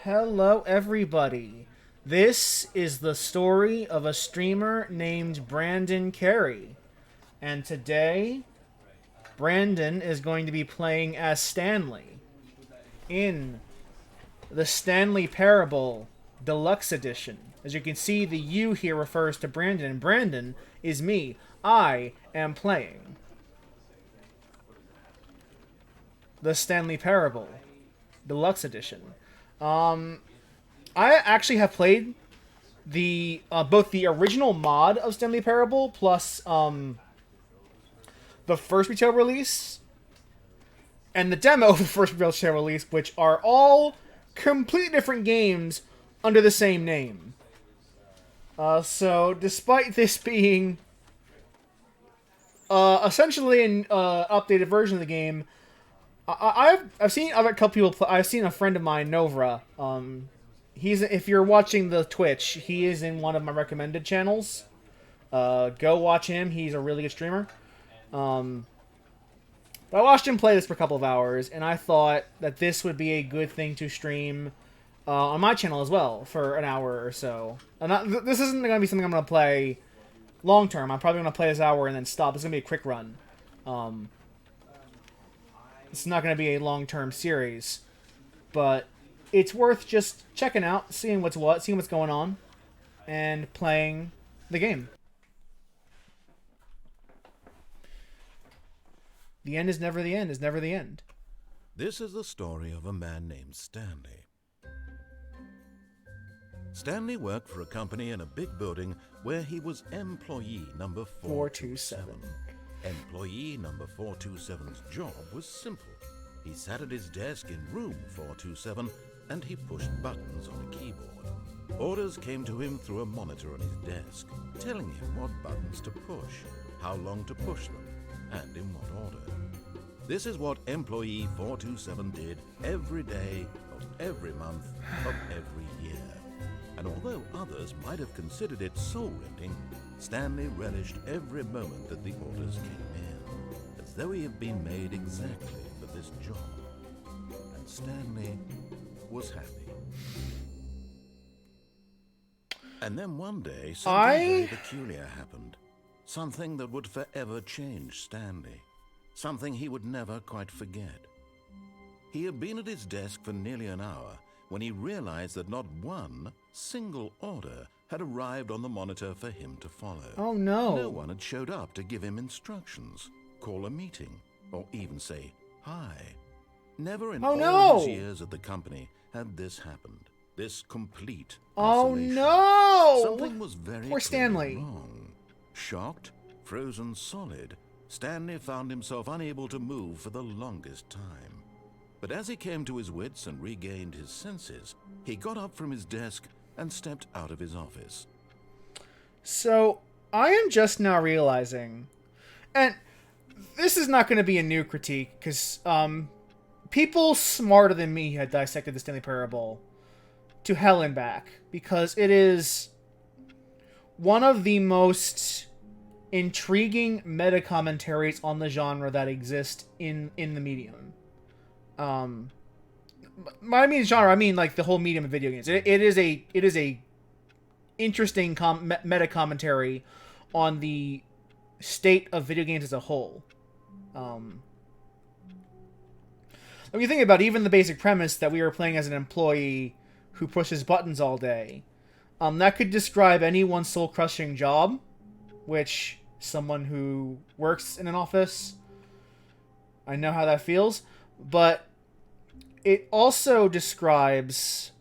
Hello, everybody. This is the story of a streamer named Brandon Carey. And today, Brandon is going to be playing as Stanley in the Stanley Parable Deluxe Edition. As you can see, the U here refers to Brandon, and Brandon is me. I am playing the Stanley Parable Deluxe Edition. I actually have played the both the original mod of Stanley Parable plus the first retail release and the demo of the first retail release, which are all completely different games under the same name. So despite this being essentially an updated version of the game, I've seen other couple people. I've seen a friend of mine, Novra. If you're watching the Twitch, he is in one of my recommended channels. Go watch him. He's a really good streamer. But I watched him play this for a couple of hours, and I thought that this would be a good thing to stream on my channel as well for an hour or so. This isn't going to be something I'm going to play long term. I'm probably going to play this hour and then stop. It's going to be a quick run. It's not going to be a long-term series, but it's worth just checking out, seeing what's what, seeing what's going on, and playing the game. The end is never the end, is never the end. This is the story of a man named Stanley. Stanley worked for a company in a big building where he was employee number 427. Employee number 427's job was simple. He sat at his desk in room 427 and he pushed buttons on a keyboard. Orders came to him through a monitor on his desk, telling him what buttons to push, how long to push them, and in what order. This is what employee 427 did every day of every month of every year. And although others might have considered it soul-rending, Stanley relished every moment that the orders came in, as though he had been made exactly for this job. And Stanley was happy. And then one day, something very peculiar happened. Something that would forever change Stanley. Something he would never quite forget. He had been at his desk for nearly an hour when he realized that not one single order had arrived on the monitor for him to follow. Oh no. No one had showed up to give him instructions, call a meeting, or even say hi. Never in all his years at the company had this happened. This complete isolation. Oh no! Something was very Poor Stanley. wrong. Shocked, frozen solid, Stanley found himself unable to move for the longest time. But as he came to his wits and regained his senses, he got up from his desk and stepped out of his office. So, I am just now realizing, and this is not going to be a new critique, because people smarter than me had dissected the Stanley Parable to hell and back, because it is one of the most intriguing meta-commentaries on the genre that exist in the medium. When I mean genre, I mean like the whole medium of video games. It is a interesting meta commentary on the state of video games as a whole. When you think about even the basic premise that we are playing as an employee who pushes buttons all day, that could describe anyone's soul-crushing job, which someone who works in an office, I know how that feels. But it also describes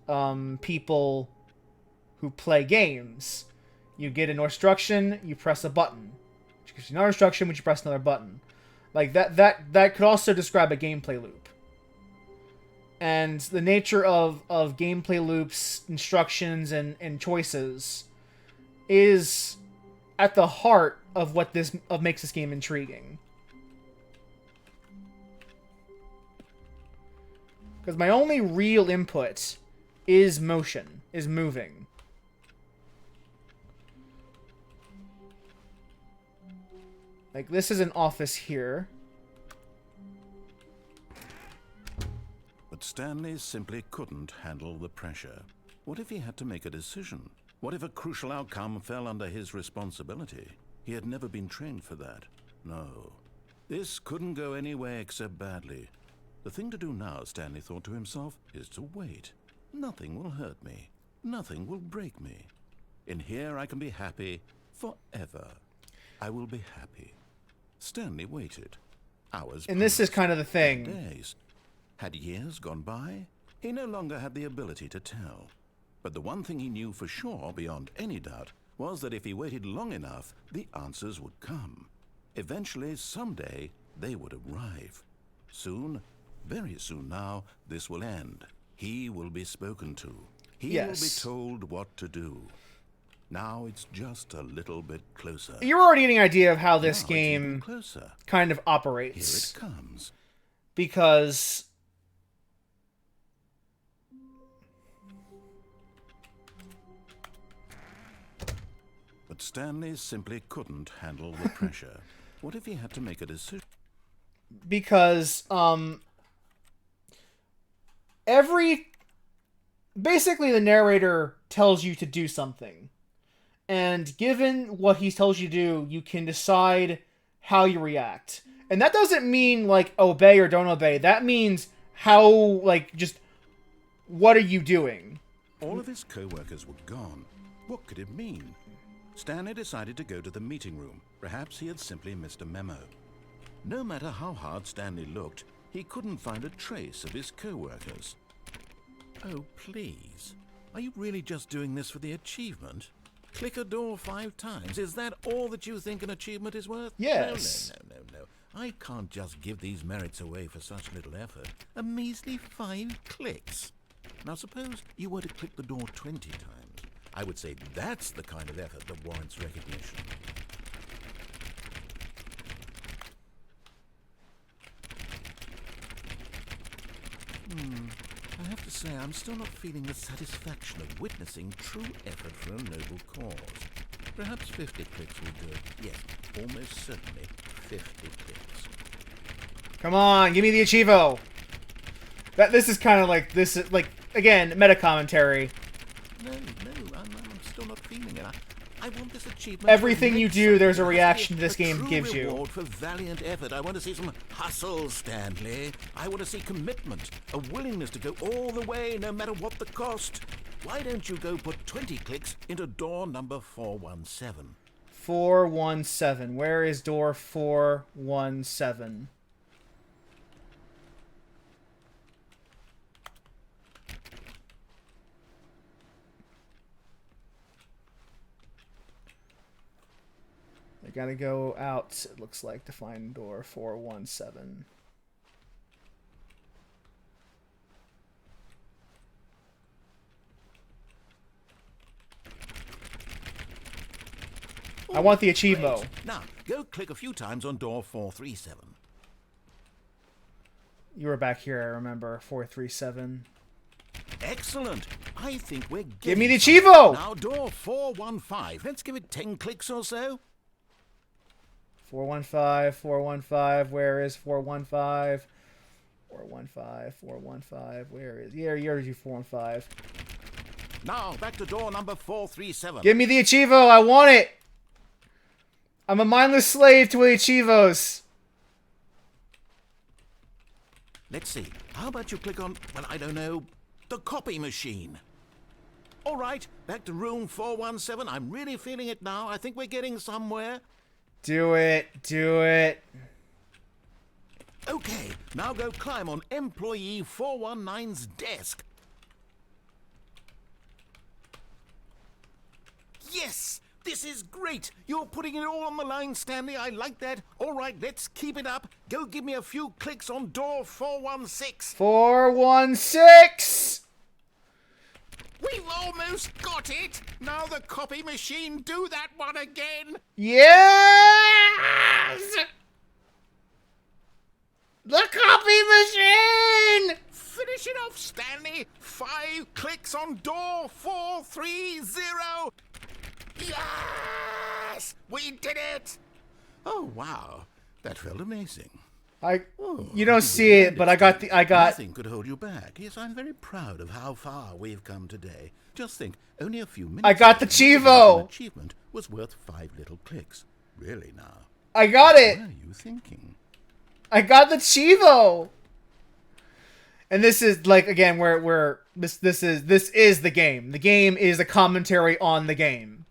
people who play games. You get an instruction, you press a button. Which gives you another instruction, which you press another button. Like that could also describe a gameplay loop. And the nature of gameplay loops, instructions, and choices is at the heart of what makes this game intriguing. Because my only real input is motion, is moving. Like, this is an office here. But Stanley simply couldn't handle the pressure. What if he had to make a decision? What if a crucial outcome fell under his responsibility? He had never been trained for that. No. This couldn't go anywhere except badly. The thing to do now, Stanley thought to himself, is to wait. Nothing will hurt me. Nothing will break me. In here I can be happy forever. I will be happy. Stanley waited. Hours And this is kind of the thing. Days. Had years gone by? He no longer had the ability to tell. But the one thing he knew for sure, beyond any doubt, was that if he waited long enough, the answers would come. Eventually, someday, they would arrive. Soon, very soon now, this will end. He will be spoken to. He will be told what to do. Now it's just a little bit closer. You're already getting an idea of how this game kind of operates. Here it comes. Because but Stanley simply couldn't handle the pressure. What if he had to make a decision? Because basically the narrator tells you to do something. And given what he tells you to do, you can decide how you react. And that doesn't mean, like, obey or don't obey. That means how, like, just, what are you doing? All of his co-workers were gone. What could it mean? Stanley decided to go to the meeting room. Perhaps he had simply missed a memo. No matter how hard Stanley looked, he couldn't find a trace of his co-workers. Oh, please. Are you really just doing this for the achievement? Click a door 5 times. Is that all that you think an achievement is worth? Yes. No. I can't just give these merits away for such little effort. A measly 5 clicks. Now suppose you were to click the door 20 times. I would say that's the kind of effort that warrants recognition. I have to say, I'm still not feeling the satisfaction of witnessing true effort for a noble cause. Perhaps 50 clicks will do it. Yes, almost certainly 50 clicks. Come on, give me the Achievo! This is kind of like, again, meta commentary. No, I'm still not feeling it. I want this achievement. Everything you do, there's a reaction this game gives you. Reward for valiant effort. I want to see some hustle, Stanley. I want to see commitment, a willingness to go all the way, no matter what the cost. Why don't you go put 20 clicks into door number 417? 417. Where is door 417? I gotta go out, it looks like, to find door 417. I want the Achievo. Great. Now, go click a few times on door 437. You were back here, I remember. 437. Excellent. I think we're getting... Give me the Achievo! Now, door 415. Let's give it 10 clicks or so. 415, where is 415? 415, where is... Yeah, here's you 415. Now, back to door number 437. Give me the Achievo, I want it! I'm a mindless slave to the Achievos. Let's see. How about you click on, well, I don't know, the copy machine? All right, back to room 417. I'm really feeling it now. I think we're getting somewhere. Do it. Okay, now go climb on employee 419's desk. Yes! This is great! You're putting it all on the line, Stanley. I like that. All right, let's keep it up. Go give me a few clicks on door 416. 416! We've almost got it! Now the copy machine, do that one again! Yes! The copy machine! Finish it off, Stanley! 5 clicks on door 430! Yes! We did it! Oh, wow. That felt amazing. You don't see it, but I got. Nothing could hold you back. Yes, I'm very proud of how far we've come today. Just think, only a few minutes I got the Chivo! An achievement was worth 5 little clicks. Really now. I got it! What are you thinking? I got the Chivo! And this is, like, again, where this is the game. The game is a commentary on the game.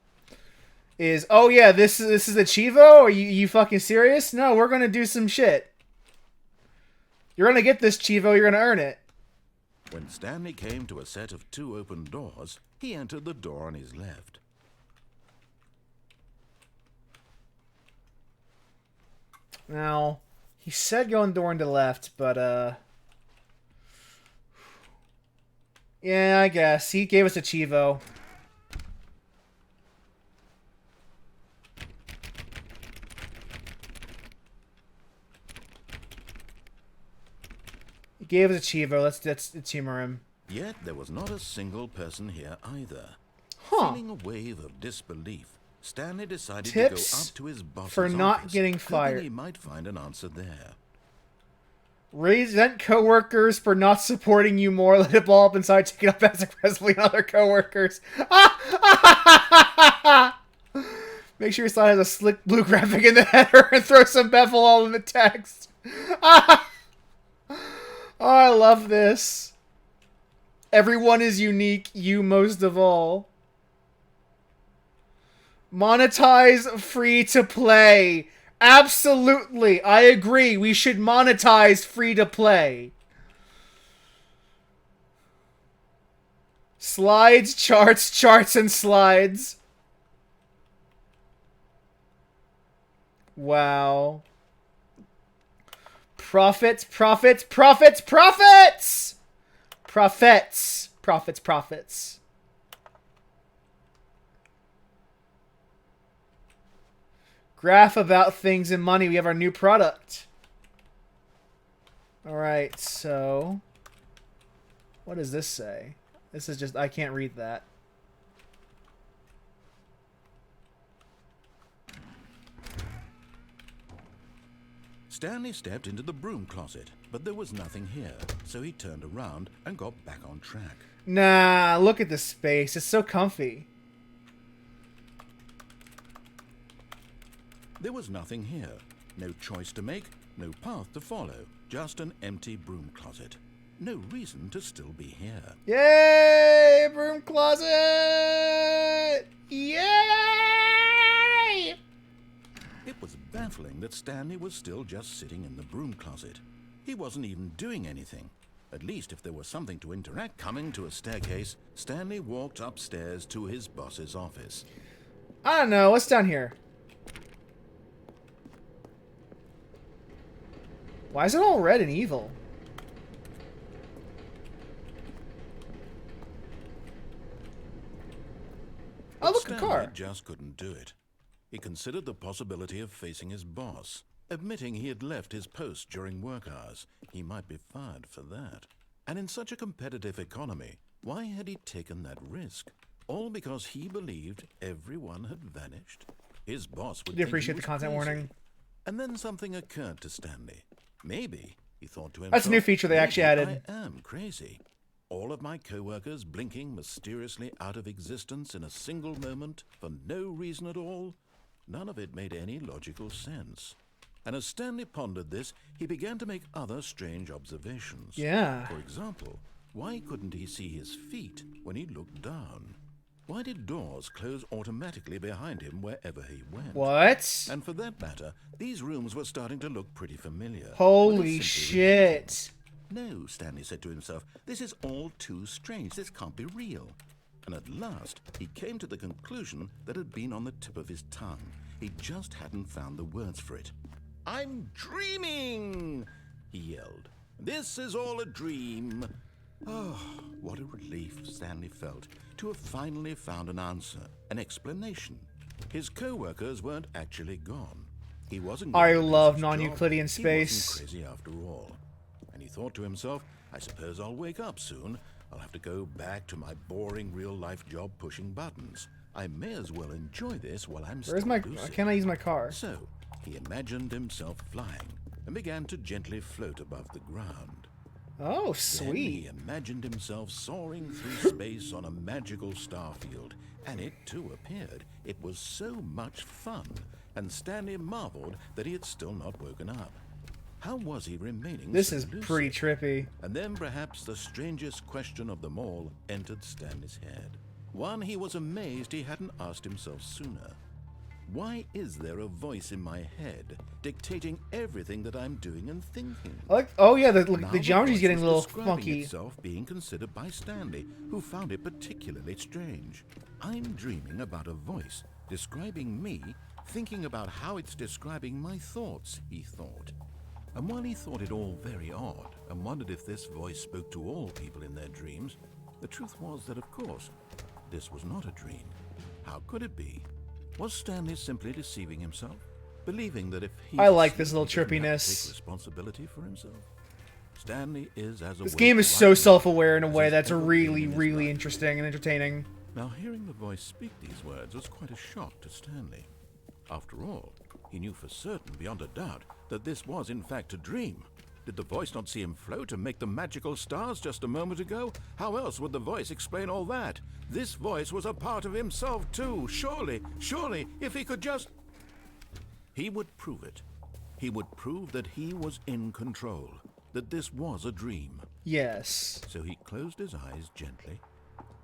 Oh yeah, this is a Chivo? Are you fucking serious? No, we're gonna do some shit. You're gonna get this Chivo, you're gonna earn it. When Stanley came to a set of 2 open doors, he entered the door on his left. Now, he said go in the door on the left, but, yeah, I guess. He gave us a Chivo. He gave us a Chivo. Let's humor him. Yet there was not a single person here either. Huh. Feeling a wave of disbelief, Stanley decided Tips to go up to his boss's for not office, getting fired. hoping he might find an answer there. Resent coworkers for not supporting you more. Let it ball up inside, take it up as aggressively on other coworkers. Make sure your slide has a slick blue graphic in the header and throw some bevel all in the text. Oh, I love this. Everyone is unique, you most of all. Monetize free to play. Absolutely, I agree. We should monetize free to play. Slides, charts, and slides. Wow. Profits. Graph about things and money. We have our new product. Alright, so... what does this say? This is just... I can't read that. Stanley stepped into the broom closet, but there was nothing here, so he turned around and got back on track. Nah, look at the space. It's so comfy. There was nothing here. No choice to make, no path to follow. Just an empty broom closet. No reason to still be here. Yay! Broom closet! Yay! It was baffling that Stanley was still just sitting in the broom closet. He wasn't even doing anything. At least if there was something to interact. Coming to a staircase, Stanley walked upstairs to his boss's office. I don't know. What's down here? Why is it all red and evil? Oh, look, a car. Stanley just couldn't do it. He considered the possibility of facing his boss. Admitting he had left his post during work hours, he might be fired for that. And in such a competitive economy, why had he taken that risk? All because he believed everyone had vanished? His boss would think appreciate he was the content crazy. warning. And then something occurred to Stanley. Maybe, he thought to himself, That's a new feature they actually added. I am crazy. All of my co-workers blinking mysteriously out of existence in a single moment for no reason at all. None of it made any logical sense. And as Stanley pondered this, he began to make other strange observations. Yeah. For example, why couldn't he see his feet when he looked down? Why did doors close automatically behind him wherever he went? What? And for that matter, these rooms were starting to look pretty familiar. Holy shit. No, Stanley said to himself, this is all too strange. This can't be real. And at last, he came to the conclusion that had been on the tip of his tongue. He just hadn't found the words for it. I'm dreaming, he yelled. This is all a dream. Oh, what a relief Stanley felt to have finally found an answer, an explanation. His co-workers weren't actually gone. He wasn't. I love non-Euclidean space. He wasn't crazy after all. And he thought to himself, I suppose I'll wake up soon. I'll have to go back to my boring real-life job pushing buttons. I may as well enjoy this while I'm still lucid. Can I use my car? So, he imagined himself flying. and began to gently float above the ground. Oh, Then sweet. he imagined himself soaring through space on a magical starfield, and it too appeared. It was so much fun, and Stanley marveled that he had still not woken up. How was he remaining This so is lucid? pretty trippy. And then perhaps the strangest question of them all entered Stanley's head. One he was amazed he hadn't asked himself sooner. Why is there a voice in my head dictating everything that I'm doing and thinking? Oh yeah, Now the geometry's voice getting a was little describing funky. itself being considered by Stanley, who found it particularly strange. I'm dreaming about a voice describing me, thinking about how it's describing my thoughts, he thought. And while he thought it all very odd, and wondered if this voice spoke to all people in their dreams, the truth was that, of course, this was not a dream. How could it be? Was Stanley simply deceiving himself, believing that if he I like this succeeded, little he didn't have to trippiness. take responsibility for himself? Stanley is as This awake game is so right now self-aware in a as way he's that's ever been really, in his really life. interesting and entertaining. Now, hearing the voice speak these words was quite a shock to Stanley. After all, he knew for certain, beyond a doubt, that this was in fact a dream. Did the voice not see him float and make the magical stars just a moment ago? How else would the voice explain all that? This voice was a part of himself too. Surely, if he could just... He would prove it. He would prove that he was in control, that this was a dream. Yes. So he closed his eyes gently,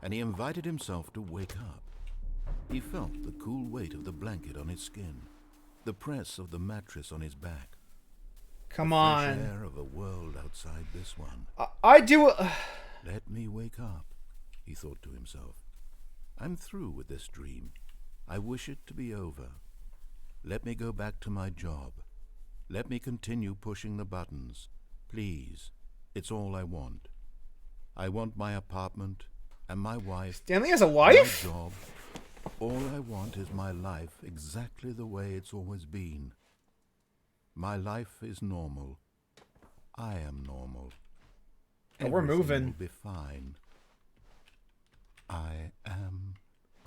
and he invited himself to wake up. He felt the cool weight of the blanket on his skin, the press of the mattress on his back, Come fresh on. air of a world outside this one. I do... Let me wake up, he thought to himself. I'm through with this dream. I wish it to be over. Let me go back to my job. Let me continue pushing the buttons. Please, it's all I want. I want my apartment and my wife. Stanley has a My wife? job. All I want is my life exactly the way it's always been. My life is normal. I am normal. Oh, we're Everything moving. will be fine. I am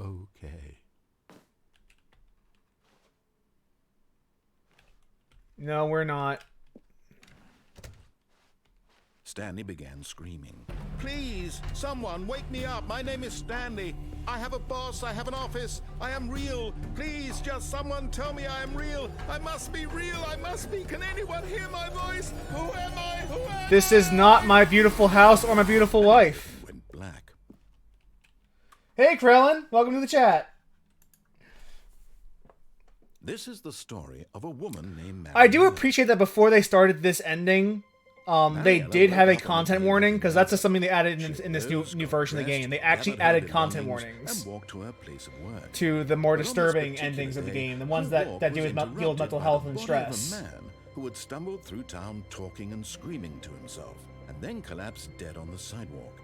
okay. No, we're not. Stanley began screaming. Please, someone, wake me up. My name is Stanley. I have a boss. I have an office. I am real. Please, just someone tell me I am real. I must be real. I must be. Can anyone hear my voice? Who am I? Who am This is not my beautiful house or my beautiful wife. I? Went black. Hey, Krellin. Welcome to the chat. This is the story of a woman named Mariella. I do appreciate that before they started this ending, they did have a content warning, because that's just something they added in this new version of the game. They actually added content warnings and walked to her place of work. to the more But on this disturbing particular endings of the day, game, the ones her that walk deal was with mental interrupted health by and the stress. body of a man who had stumbled through town talking and screaming to himself, and then collapsed dead on the sidewalk.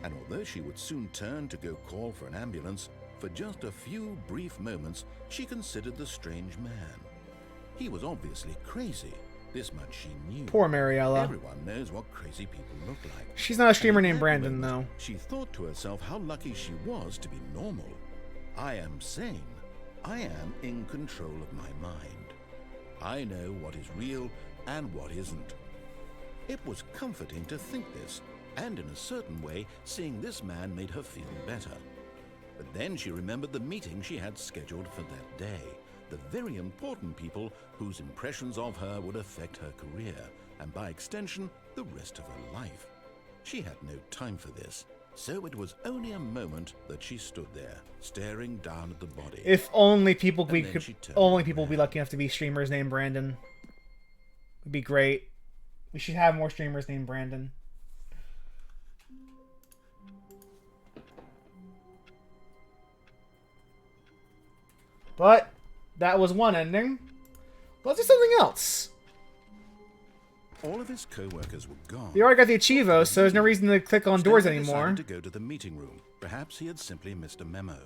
And although she would soon turn to go call for an ambulance, for just a few brief moments she considered the strange man. He was obviously crazy. This much she knew. Poor Mariella. Everyone knows what crazy people look like. She's not a streamer And in named that Brandon, moment, though. She thought to herself how lucky she was to be normal. I am sane. I am in control of my mind. I know what is real and what isn't. It was comforting to think this, and in a certain way, seeing this man made her feel better. But then she remembered the meeting she had scheduled for that day. The very important people whose impressions of her would affect her career, and by extension, the rest of her life. She had no time for this, so it was only a moment that she stood there, staring down at the body. If only people And we then could, she turned only people would be around. lucky enough to be streamers named Brandon. Would be great. We should have more streamers named Brandon. But that was one ending. Let's do something else. All of his co-workers were gone. We already got the Achievos, so there's no reason to click on doors Stanley anymore. decided to go to the meeting room. Perhaps he had simply missed a memo.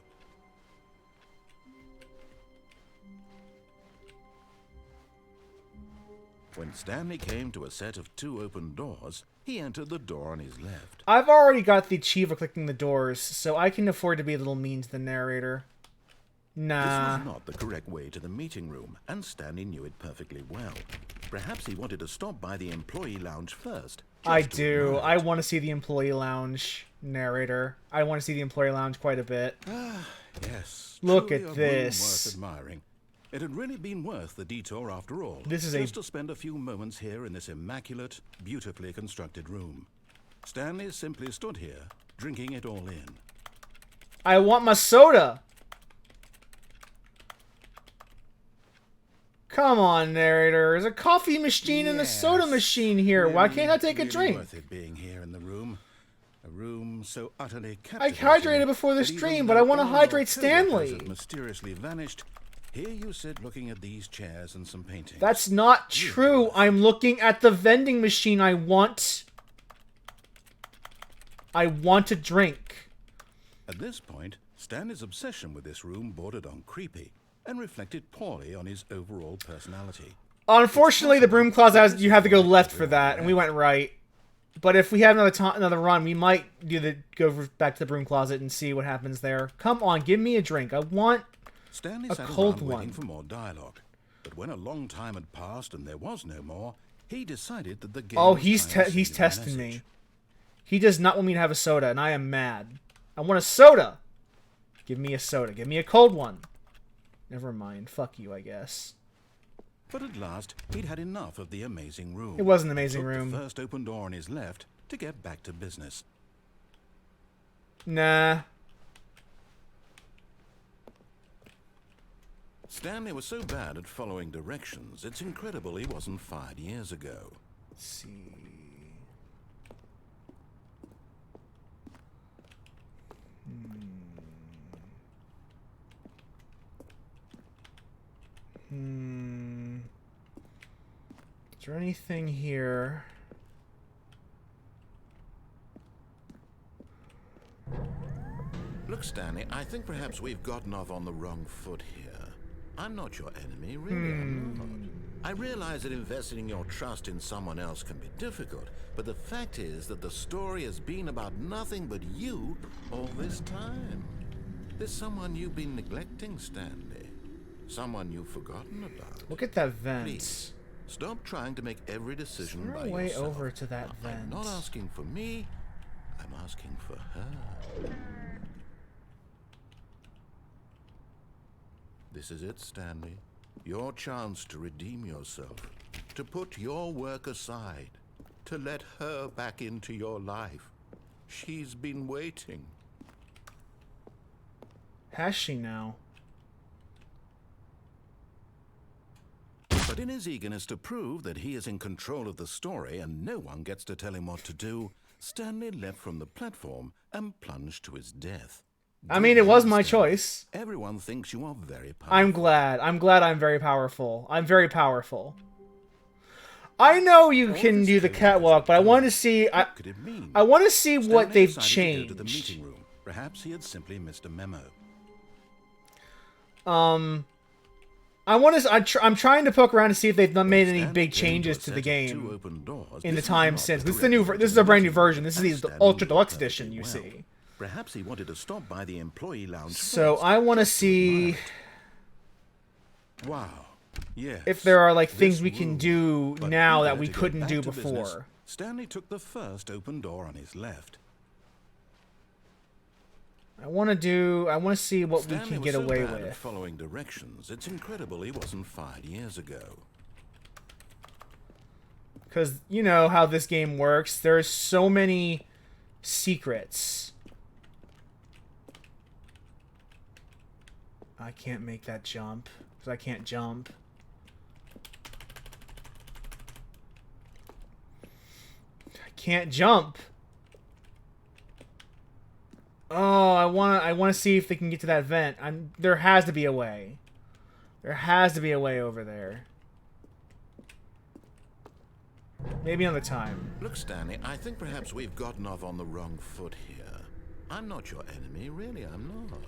When Stanley came to a set of 2 open doors, he entered the door on his left. I've already got the Achiever clicking the doors, so I can afford to be a little mean to the narrator. Nah. This was not the correct way to the meeting room, and Stanley knew it perfectly well. Perhaps he wanted to stop by the employee lounge first. I do. I want to see the employee lounge, narrator. I want to see the employee lounge quite a bit. Yes. Look truly at a this. room worth admiring. It had really been worth the detour after all. This is just to spend a few moments here in this immaculate, beautifully constructed room. Stanley simply stood here, drinking it all in. I want my soda! Come on, narrator. There's a coffee machine and a soda machine here. Really, Why can't I take a really drink? Worth it being here in the room. A room so utterly I captivating hydrated before the that even stream, but I want to though all hydrate your coworkers Stanley. had mysteriously vanished. Here you sit looking at these chairs and some paintings. That's not true. I'm looking at the vending machine. I want a drink. At this point, Stanley's obsession with this room bordered on creepy and reflected poorly on his overall personality. Unfortunately, the broom closet you have to go left for that, and we went right. But if we have another run, we might go back to the broom closet and see what happens there. Come on, give me a drink. I want Stanley a sat cold around one. waiting for more dialogue. But when a long time had passed and there was no more, he decided that the game Oh, was he's trying to send he's him a testing me. message. He does not want me to have a soda, and I am mad. I want a soda. Give me a soda. Give me a cold one. Never mind. Fuck you, I guess. But at last, he'd had enough of the amazing room. It was an He amazing took room. the first open door on his left to get back to business. Nah. Stanley was so bad at following directions, it's incredible he wasn't fired years ago. Let's see. Is there anything here? Look, Stanley, I think perhaps we've gotten off on the wrong foot here. I'm not your enemy, really, I'm not. I realize that investing your trust in someone else can be difficult, but the fact is that the story has been about nothing but you all this time. There's someone you've been neglecting, Stanley. Someone you've forgotten about. Look at that vent. Please, stop trying to make every decision Is there by a way yourself. over to that vent? I'm not asking for me, I'm asking for her. This is it, Stanley. Your chance to redeem yourself, to put your work aside, to let her back into your life. She's been waiting. Has she now? But in his eagerness to prove that he is in control of the story and no one gets to tell him what to do, Stanley leapt from the platform and plunged to his death. I mean, it was my choice. Everyone thinks you are very powerful. I'm glad. I'm glad I'm very powerful. I'm very powerful. I know you can do the catwalk, but I want to see. What could it mean? I want to see what Stanley they've decided changed. to go to the meeting room. Perhaps he had simply missed a memo. I want to. I'm trying to poke around to see if they've made any Stanley big came changes a to the set of game two open doors. in the This was time not since. the This is the new. correct This is a brand new meeting version. room, This is and the Stanley Ultra knew Deluxe perfectly edition. You well. see. Perhaps he wanted to stop by the employee lounge So first. I want to see Wow. Yes. if there are like things This we can room. do But now eager that we to get couldn't back do to business, before. Stanley took the first open door on his left. I want to see what we Stanley can was get so away bad at with. following directions. It's incredible he wasn't fired years ago. Because you know how this game works. There's so many secrets. I can't make that jump. Because I can't jump. I can't jump. Oh, I want to see if they can get to that vent. There has to be a way. There has to be a way over there. Maybe another time. Look, Stanley, I think perhaps we've gotten off on the wrong foot here. I'm not your enemy, really, I'm not.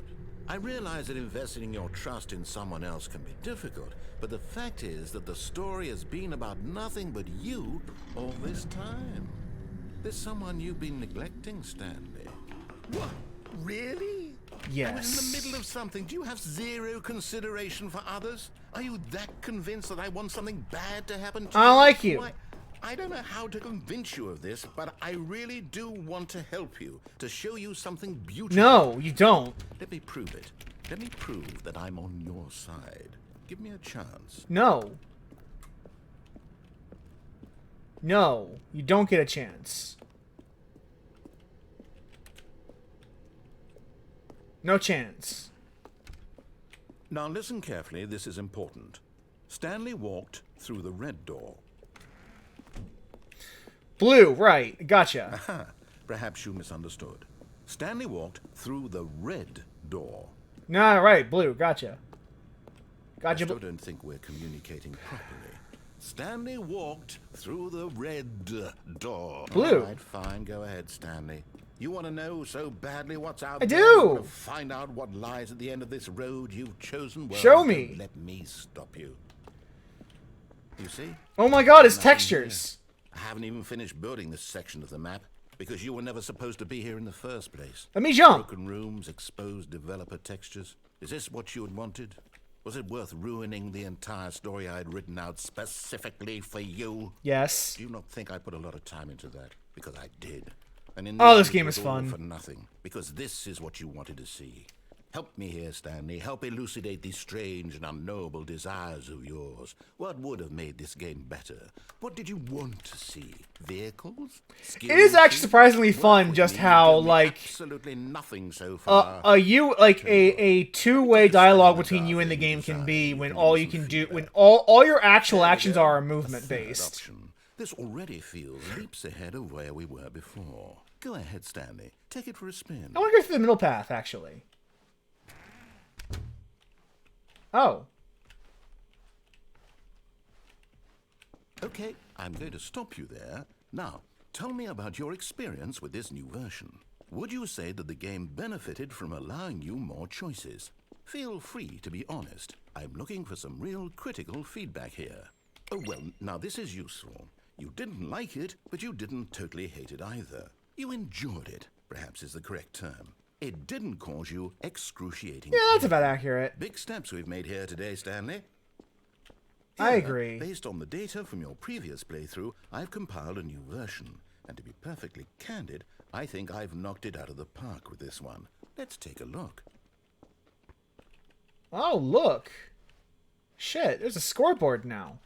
I realize that investing your trust in someone else can be difficult, but the fact is that the story has been about nothing but you all this time. There's someone you've been neglecting, Stanley. What? Really? I was in the Yes. middle of something. Do you have zero consideration for others? Are you that convinced that I want something bad to happen to you? I like you. Why, I don't know how to convince you of this, but I really do want to help you, to show you something beautiful. No, you don't. Let me prove it. Let me prove that I'm on your side. Give me a chance. No. No, you don't get a chance. No chance. Now listen carefully, this is important. Stanley walked through the red door. Blue, right. Gotcha. Aha, perhaps you misunderstood. Stanley walked through the red door. Nah, right. Blue, gotcha. I Gotcha. still don't think we're communicating properly. Stanley walked through the red door. Blue. All right, fine. Go ahead, Stanley. You want to know so badly what's out I there? do. You want to find out what lies at the end of this road you've chosen? Well, Show don't me. Let me stop you. You see? Oh my god, it's Nothing textures. here. I haven't even finished building this section of the map because you were never supposed to be here in the first place. Let me jump. Broken rooms, exposed developer textures. Is this what you had wanted? Was it worth ruining the entire story I had written out specifically for you? Yes. Do you not think I put a lot of time into that? Because I did. And in Oh, the this end, game it was is all fun. for nothing. Because this is what you wanted to see. Help me here, Stanley. Help elucidate these strange and unknowable desires of yours. What would have made this game better? What did you want to see? Vehicles? It is actually surprisingly Work fun with just me, how, tell me like, absolutely nothing so far. a two-way dialogue between you and the game can be when all you can do, when all your actual actions are movement A third based. option. This already feels leaps ahead of where we were before. Go ahead, Stanley. Take it for a spin. I want to go through the middle path, actually. Oh. Okay, I'm going to stop you there. Now, tell me about your experience with this new version. Would you say that the game benefited from allowing you more choices? Feel free to be honest. I'm looking for some real critical feedback here. Oh, well, now this is useful. You didn't like it, but you didn't totally hate it either. You enjoyed it, perhaps is the correct term. It didn't cause you excruciating Yeah, that's pain. about accurate. Big steps we've made here today, Stanley. I Here, agree. Based on the data from your previous playthrough, I've compiled a new version. And to be perfectly candid, I think I've knocked it out of the park with this one. Let's take a look. Oh, look. Shit, there's a scoreboard now.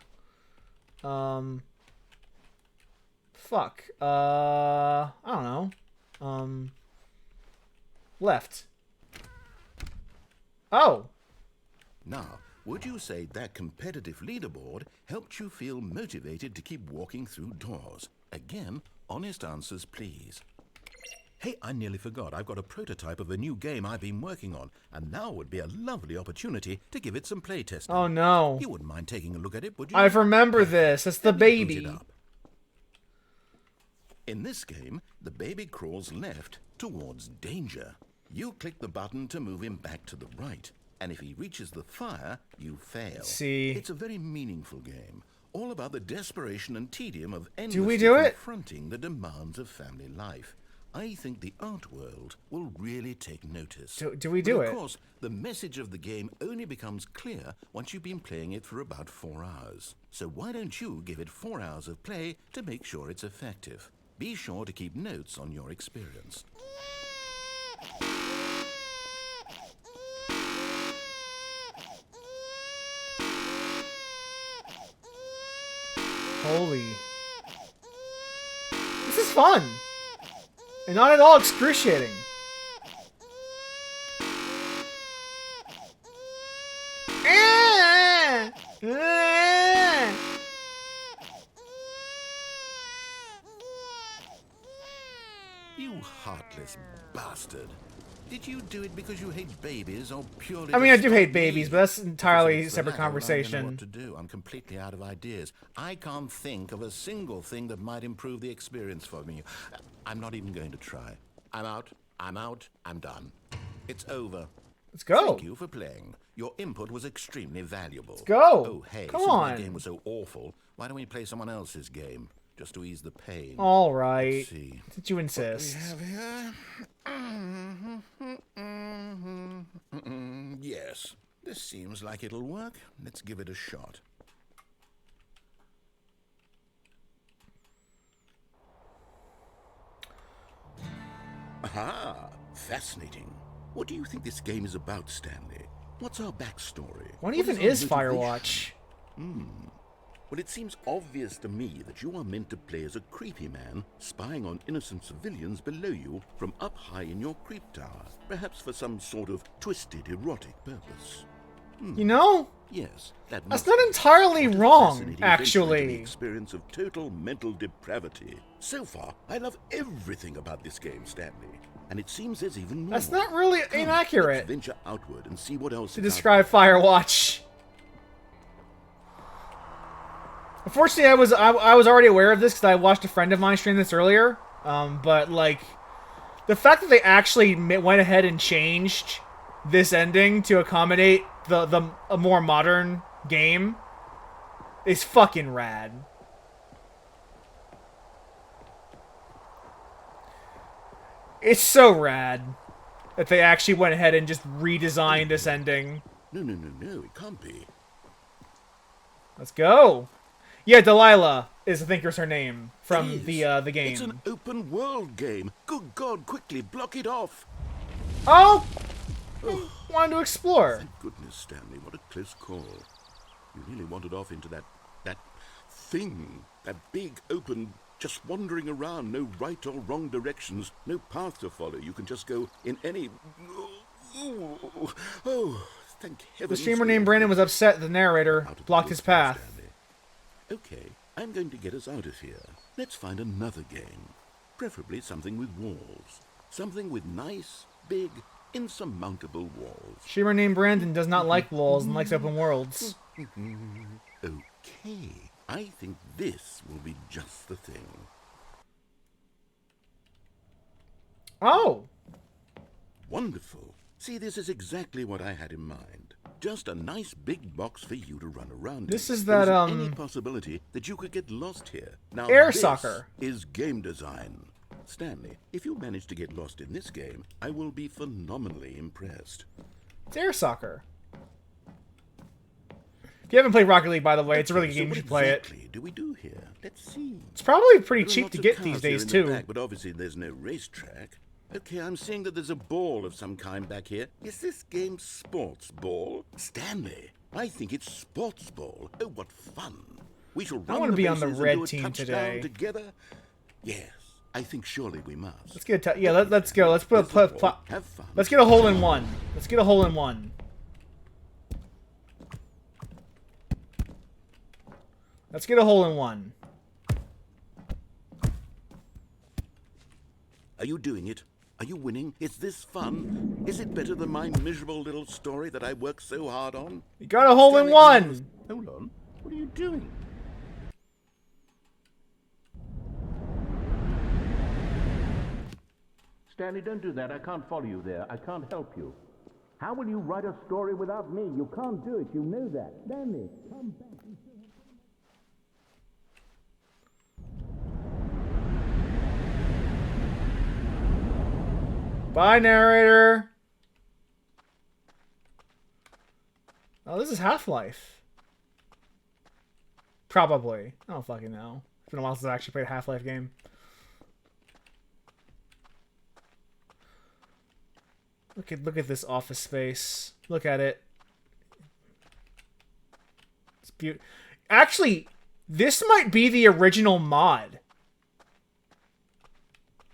Fuck. I don't know. Left. Oh. Now, would you say that competitive leaderboard helped you feel motivated to keep walking through doors? Again, honest answers, please. Hey, I nearly forgot. I've got a prototype of a new game I've been working on, and now would be a lovely opportunity to give it some playtesting. Oh, no. You wouldn't mind taking a look at it, would you? I remember this. It's the Let me boot baby. it up. In this game, the baby crawls left towards danger. You click the button to move him back to the right, and if he reaches the fire, you fail. See. It's a very meaningful game, all about the desperation and tedium of we endlessly do it? confronting the demands of family life. I think the art world will really take notice. Do we do But it? of course, the message of the game only becomes clear once you've been playing it for about 4 hours. So why don't you give it 4 hours of play to make sure it's effective? Be sure to keep notes on your experience. Holy. This is fun. And not at all excruciating. Ah! Ah! You heartless bastard. Did you do it because you hate babies or purely I mean, I do to hate stop babies, me? but that's entirely Because it's the separate latter, I don't know conversation. what to do. I'm completely out of ideas. I can't think of a single thing that might improve the experience for me. I'm not even going to try. I'm out. I'm out. I'm done. It's over. Let's go. Thank you for playing. Your input was extremely valuable. Let's go. Oh, hey, Come since my on. game was so awful, why don't we play someone else's game? Just to ease the pain. All right. Let's see. Since you insist. What we have here. Yes, this seems like it'll work. Let's give it a shot. Aha! Fascinating. What do you think this game is about, Stanley? What's our backstory? What even is Firewatch? Well, it seems obvious to me that you are meant to play as a creepy man spying on innocent civilians below you from up high in your creep tower, perhaps for some sort of twisted erotic purpose. You know, Yes, that's not entirely wrong, The actually. experience of total mental depravity. So far, I love everything about this game, Stanley, and it seems there's even more. That's not really Come, inaccurate Let's venture outward and see what else to is out describe Firewatch. Unfortunately, I was already aware of this because I watched a friend of mine stream this earlier. But like, the fact that they actually went ahead and changed this ending to accommodate a more modern game is fucking rad. It's so rad that they actually went ahead and just redesigned this ending. No, it can't be. Let's go. Yeah, Delilah is, I think, is her name from the game. It's an open world game. Good God, quickly block it off. Oh! Wanted to explore. Thank goodness, Stanley. What a close call. You really wandered off into that thing. That big, open, just wandering around. No right or wrong directions. No path to follow. You can just go in any... Oh, thank heaven. The streamer named Brandon was upset that the narrator blocked his path. Okay, I'm going to get us out of here. Let's find another game. Preferably something with walls. Something with nice, big, insurmountable walls. Streamer named Brandon does not like walls and likes open worlds. Okay, I think this will be just the thing. Oh! Wonderful. See, this is exactly what I had in mind. Just a nice big box for you to run around in. This is that, There isn't any possibility that you could get lost here. Now, Air this soccer is game design. Stanley, if you manage to get lost in this game, I will be phenomenally impressed. It's air soccer. If you haven't played Rocket League, by the way, it's a really good game. You should play it. What exactly do we do here? Let's see. It's probably pretty There are cheap lots to of get cars these here days, in the too. back, but obviously there's no racetrack. Okay, I'm seeing that there's a ball of some kind back here. Is this game sports ball? Stanley, I think it's sports ball. Oh, what fun. We shall run wanna the be on the bases and red do a team touchdown today. together. Yes, I think surely we must. Let's get yeah. Let's go. Let's put There's the ball. Have fun. let's get a hole in one. Let's get a hole in one. Let's get a hole in one. Are you doing it? Are you winning? Is this fun? Is it better than my miserable little story that I worked so hard on? You got a hole in one. Hold on. What are you doing? Stanley, don't do that. I can't follow you there. I can't help you. How will you write a story without me? You can't do it. You know that. Stanley, come back. Bye, narrator. Oh, this is Half-Life. Probably. I don't fucking know. It's been a while since I actually played a Half-Life game. Look at this office space. Look at it. It's beautiful. Actually, this might be the original mod.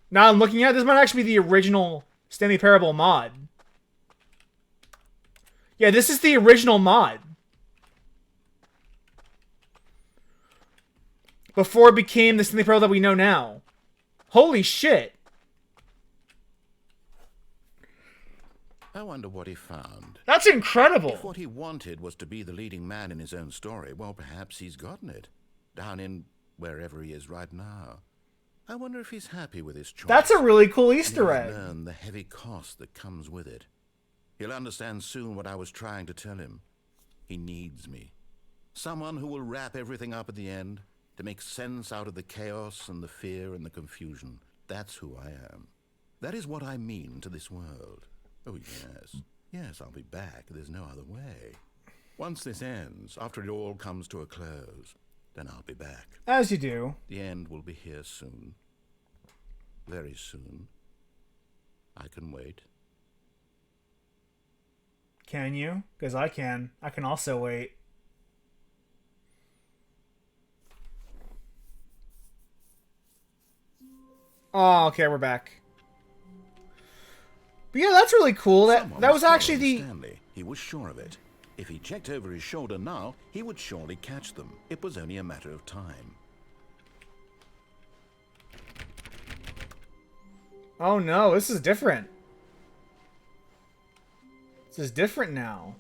Now I'm looking at it, this might actually be the original Stanley Parable mod. Yeah, this is the original mod. Before it became the Stanley Parable that we know now. Holy shit. I wonder what he found. That's incredible. If what he wanted was to be the leading man in his own story, well, perhaps he's gotten it. Down in wherever he is right now. I wonder if he's happy with his choice. That's a really cool Easter egg. He'll learn the heavy cost that comes with it. He'll understand soon what I was trying to tell him. He needs me. Someone who will wrap everything up at the end, to make sense out of the chaos and the fear and the confusion. That's who I am. That is what I mean to this world. Oh, yes. Yes, I'll be back. There's no other way. Once this ends, after it all comes to a close, then I'll be back. As you do. The end will be here soon. Very soon. I can wait. Can you? Because I can. I can also wait. Oh, okay, we're back. But yeah, that's really cool. That was actually the... Stanley. He was sure of it. If he checked over his shoulder now, he would surely catch them. It was only a matter of time. Oh no, this is different. This is different now.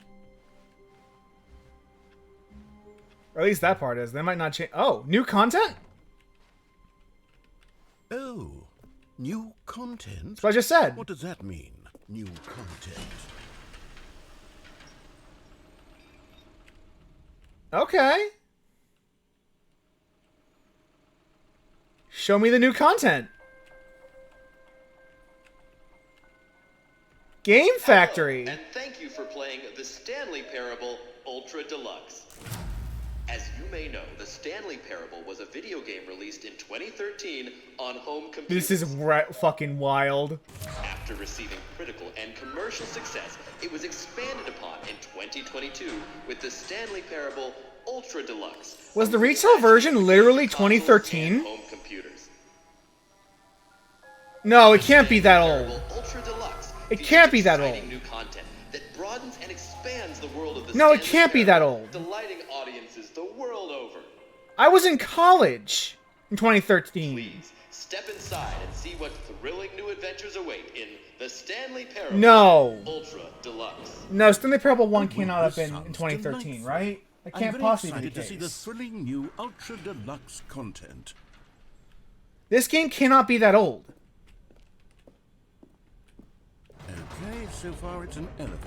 Or at least that part is. They might not change. Oh, new content? Oh, new content? That's what I just said. What does that mean, new content? Okay. Show me the new content. Game Factory. Hello, and thank you for playing the Stanley Parable Ultra Deluxe. As you may know, the Stanley Parable was a video game released in 2013 on home computers. This is fucking wild. After receiving critical and commercial success, it was expanded upon in 2022 with the Stanley Parable Ultra Deluxe. Was the retail version literally 2013? Home computers. No, it can't be that old. Ultra Deluxe It can't be that exciting old. new content that broadens and expands the world of the No, it Stanley can't be that Parable, old. delighting audiences the world over. I was in college in 2013. Please step inside and see what thrilling new adventures await in the Stanley Parable No. Ultra Deluxe. No, Stanley Parable 1 Oh, cannot have this been in sounds 2013, delightful. right? It I'm can't very possibly be excited the to see the case. thrilling new Ultra Deluxe content. This game cannot be that old. Okay, so far it's an elevator.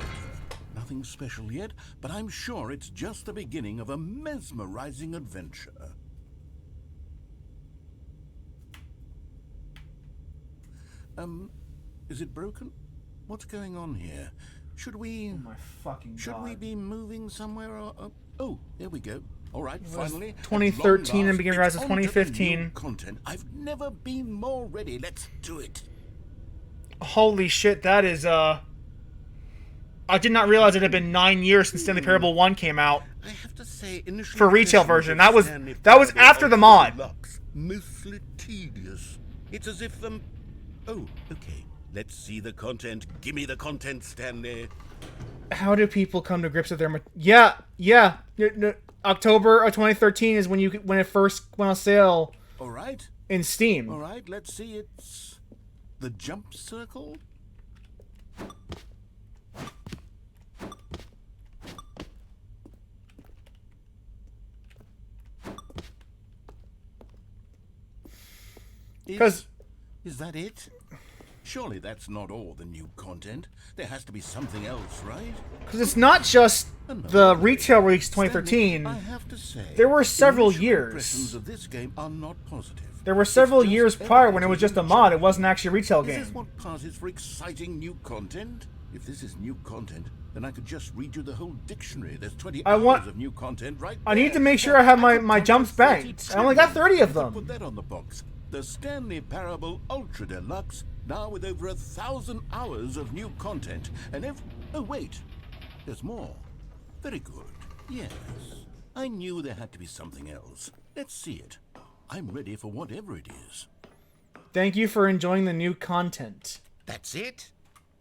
Nothing special yet, but I'm sure it's just the beginning of a mesmerizing adventure. Is it broken? What's going on here? Should we... Oh my fucking God. Should we be moving somewhere or... oh, there we go. All right, finally. 2013 and beginning rise as of 2015. Content. I've never been more ready. Let's do it. Holy shit, that is, I did not realize it had been 9 years since Stanley Parable 1 came out. I have to say, initially For retail version. That was Stanley after Parable the mod. Deluxe, mostly tedious. It's as if them... Oh, okay. Let's see the content. Give me the content, Stanley. How do people come to grips with their... Yeah. October of 2013 is when it first went on sale All right. in Steam. All right, let's see. It's the jump circle. Because... Is that it? Surely that's not all the new content. There has to be something else, right? Because it's not just the retail release 2013. Stanley, I have to say, There were several initial years. impressions of this game are not positive. There were several It's just years prior when it was just a elevator mod. It wasn't actually a retail Is this game. what passes for exciting new content? If this is new content, then I could just read you the whole dictionary. There's 20 hours of new content right I need there. to make sure I have my could jumps cover 30 banked. I only got 30 of trillion. them. Put that on the box. The Stanley Parable Ultra Deluxe, now with over 1,000 hours of new content. And oh wait, there's more. Very good. Yes. I knew there had to be something else. Let's see it. I'm ready for whatever it is. Thank you for enjoying the new content. That's it?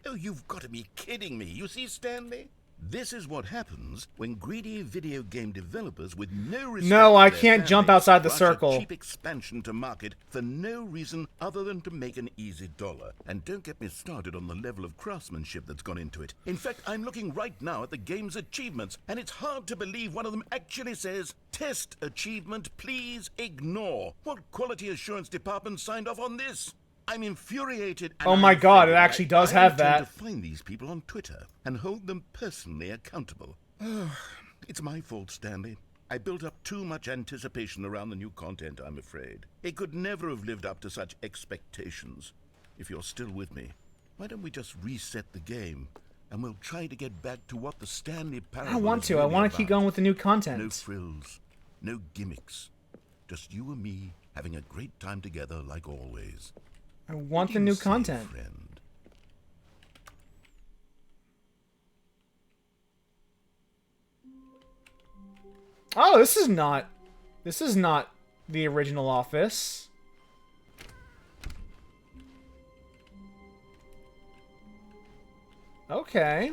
Oh, you've got to be kidding me. You see, Stanley? This is what happens when greedy video game developers with no respect No, I for their can't jump families outside the rush a circle. cheap expansion to market for no reason other than to make an easy dollar. And don't get me started on the level of craftsmanship that's gone into it. In fact, I'm looking right now at the game's achievements, and it's hard to believe one of them actually says, "Test achievement, please ignore." What quality assurance department signed off on this? I'm infuriated. And Oh my I'm God, it offended. actually does I have intend that. to find these people on Twitter and hold them personally accountable. It's my fault, Stanley. I built up too much anticipation around the new content, I'm afraid. It could never have lived up to such expectations. If you're still with me, why don't we just reset the game? and we'll try to get back to what the Stanley Parable I don't want is to. I really want to keep about. going with the new No content. frills, no gimmicks. Just you and me having a great time together like always. I What want do the you new say, content. friend? Oh, this is not the original office. Okay.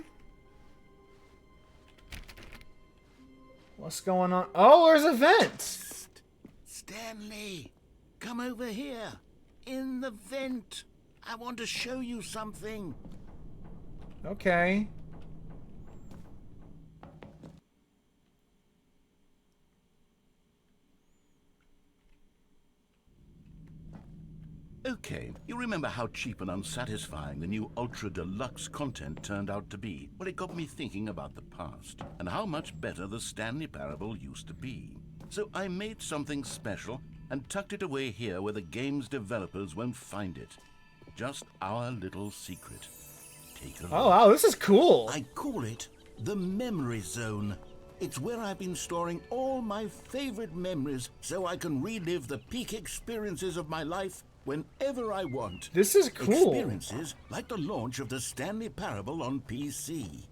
What's going on? Oh, there's a vent. Stanley, come over here. In the vent. I want to show you something. Okay. Okay, you remember how cheap and unsatisfying the new Ultra Deluxe content turned out to be? Well, it got me thinking about the past, and how much better the Stanley Parable used to be. So I made something special and tucked it away here where the game's developers won't find it. Just our little secret. Take a look. Oh, wow, this is cool. I call it the Memory Zone. It's where I've been storing all my favorite memories so I can relive the peak experiences of my life whenever I want. This is cool. Experiences like the launch of the Stanley Parable on PC.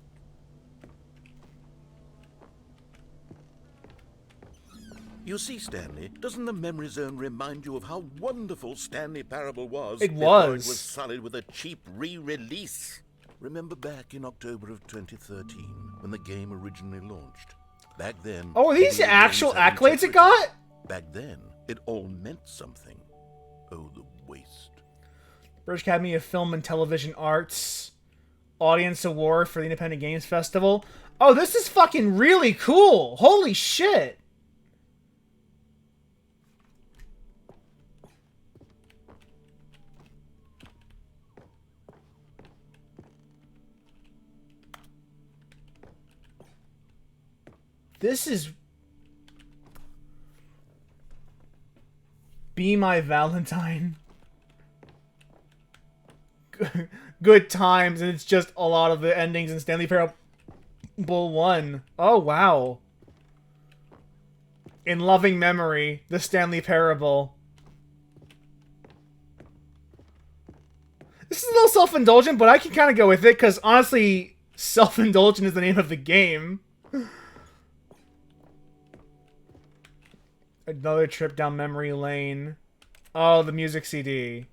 You see, Stanley, doesn't the Memory Zone remind you of how wonderful Stanley Parable was? It before was. It was sullied with a cheap re-release. Remember back in October of 2013 when the game originally launched? Back then... Oh, are these video actual games had accolades it integrity. got? Back then, it all meant something. Oh, the waste. British Academy of Film and Television Arts Audience Award for the Independent Games Festival. Oh, this is fucking really cool. Holy shit. This is... Be My Valentine. Good times, and it's just a lot of the endings in Stanley Parable 1. Oh, wow. In loving memory, the Stanley Parable. This is a little self-indulgent, but I can kind of go with it, because honestly, self-indulgent is the name of the game. Another trip down memory lane. Oh, the music CD.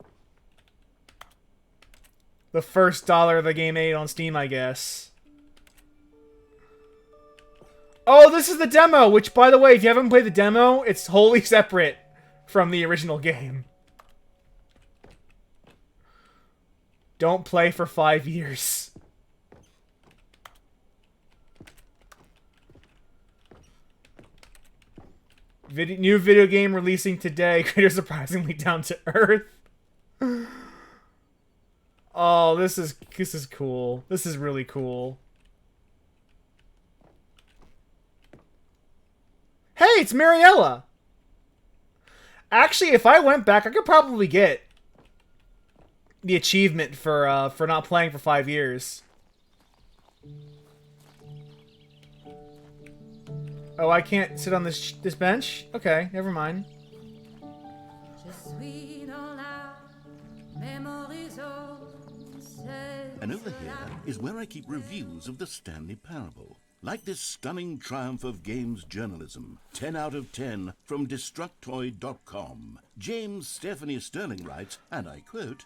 The first dollar the game made on Steam, I guess. Oh, this is the demo, which, by the way, if you haven't played the demo, it's wholly separate from the original game. Don't play for 5 years. New video game releasing today. Creator surprisingly down to earth. Oh, this is cool. This is really cool. Hey, it's Mariella. Actually, if I went back, I could probably get the achievement for not playing for 5 years. Oh, I can't sit on this bench? Okay, never mind. And over here is where I keep reviews of the Stanley Parable. Like this stunning triumph of games journalism. 10 out of 10 from Destructoid.com. James Stephanie Sterling writes, and I quote,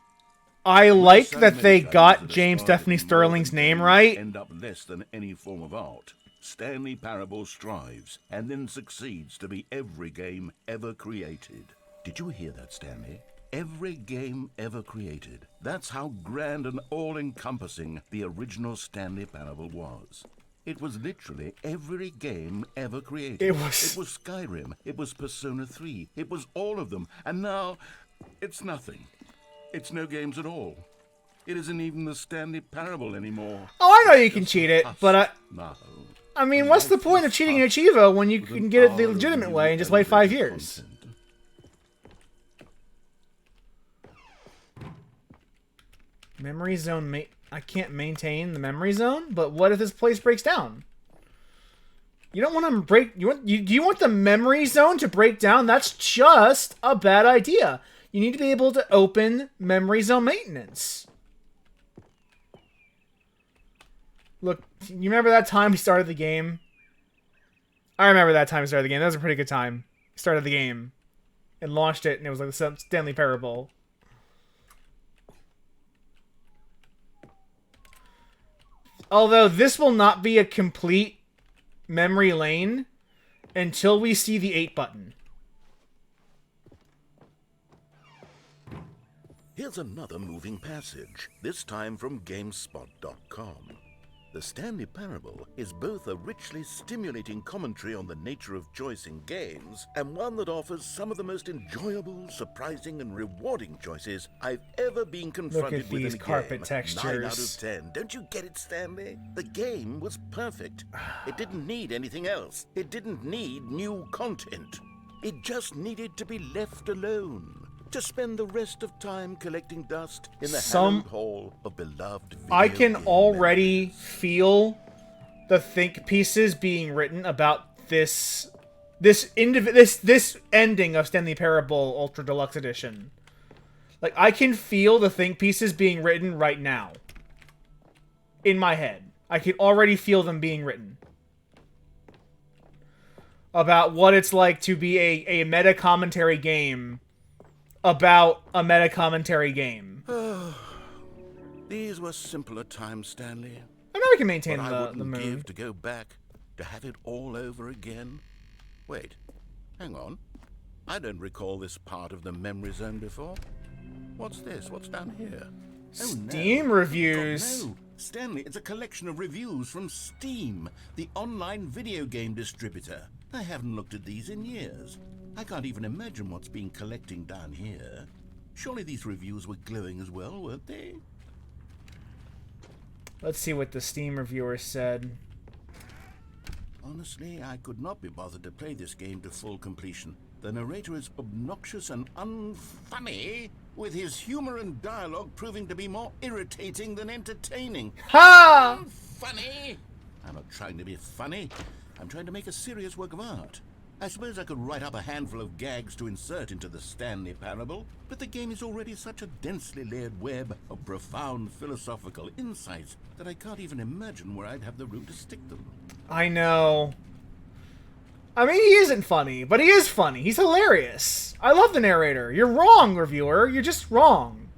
I like "So that many they games got that are James started Stephanie in more Sterling's than name games right. End up less than any form of art. Stanley Parable strives and then succeeds to be every game ever created." Did you hear that, Stanley? Every game ever created. That's how grand and all-encompassing the original Stanley Parable was. It was literally every game ever created. It was Skyrim. It was Persona 3. It was all of them. And now, it's nothing. It's no games at all. It isn't even the Stanley Parable anymore. Oh, I know you can cheat it, but No. I mean, what's the point of cheating in Achieva when you can get it the legitimate way and just wait 5 years? Memory Zone I can't maintain the memory zone, but what if this place breaks down? You don't want to break... Do you want the memory zone to break down? That's just a bad idea. You need to be able to open memory zone maintenance. Look, you remember that time we started the game? I remember that time we started the game. That was a pretty good time. We started the game and launched it, and it was like the Stanley Parable. Although this will not be a complete memory lane until we see the 8 button. Here's another moving passage, this time from GameSpot.com. The Stanley Parable is both a richly stimulating commentary on the nature of choice in games, and one that offers some of the most enjoyable, surprising, and rewarding choices I've ever been confronted with in a these carpet game. textures. 9 out of 10. Don't you get it, Stanley? The game was perfect. It didn't need anything else. It didn't need new content. It just needed to be left alone. To spend the rest of time collecting dust in the hallowed hall of beloved video I can game already memories. feel the think pieces being written about this ending of Stanley Parable Ultra Deluxe Edition. Like, I can feel the think pieces being written right now. In my head. I can already feel them being written. About what it's like to be a meta commentary game about a meta commentary game. These were simpler times, Stanley. I know we can maintain But I the wouldn't moon. give to go back, to have it all over again. Wait, hang on. I don't recall this part of the memory zone before. What's this? What's down here? Steam reviews. God, no. Stanley, it's a collection of reviews from Steam, the online video game distributor. I haven't looked at these in years. I can't even imagine what's been collecting down here. Surely these reviews were glowing as well, weren't they? Let's see what the Steam reviewer said. Honestly, I could not be bothered to play this game to full completion. The narrator is obnoxious and unfunny, with his humor and dialogue proving to be more irritating than entertaining. Ha! Funny? I'm not trying to be funny. I'm trying to make a serious work of art. I suppose I could write up a handful of gags to insert into the Stanley Parable, but the game is already such a densely layered web of profound philosophical insights that I can't even imagine where I'd have the room to stick them. I know. I mean, he isn't funny, but he is funny. He's hilarious. I love the narrator. You're wrong, reviewer. You're just wrong.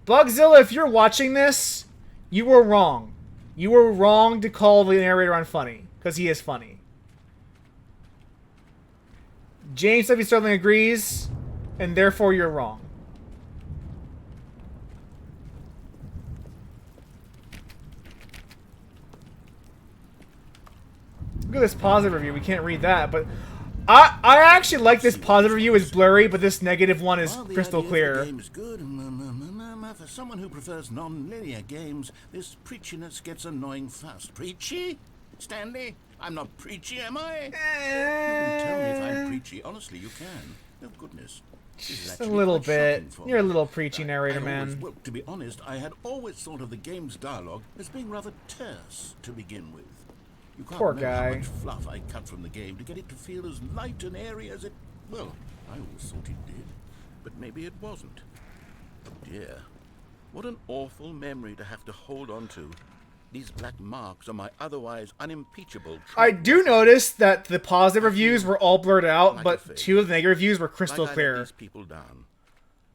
Bugzilla, if you're watching this, you were wrong. You were wrong to call the narrator unfunny, because he is funny. James W. Sterling agrees, and therefore you're wrong. Look at this positive review. We can't read that, but I actually like this positive review. Is blurry, but this negative one is Well, the crystal idea of clear. the game is good. For someone who prefers non-linear games, this preachiness gets annoying fast. Preachy? Stanley? I'm not preachy, am I? You can tell me if I'm preachy. Honestly, you can. Oh, goodness. This is Just a actually little quite bit. shocking for You're a me. little preachy narrator, I always- man. Well, to be honest, I had always thought of the game's dialogue as being rather terse to begin with. You can't Poor know guy. how much fluff I cut from the game to get it to feel as light and airy as it... Well, I always thought it did. But maybe it wasn't. Oh dear. What an awful memory to have to hold on to. These black marks are my otherwise unimpeachable I trademark. do notice that the positive reviews were all blurred out, Like a but fake. 2 of the negative reviews were crystal Like I let clear. these people down.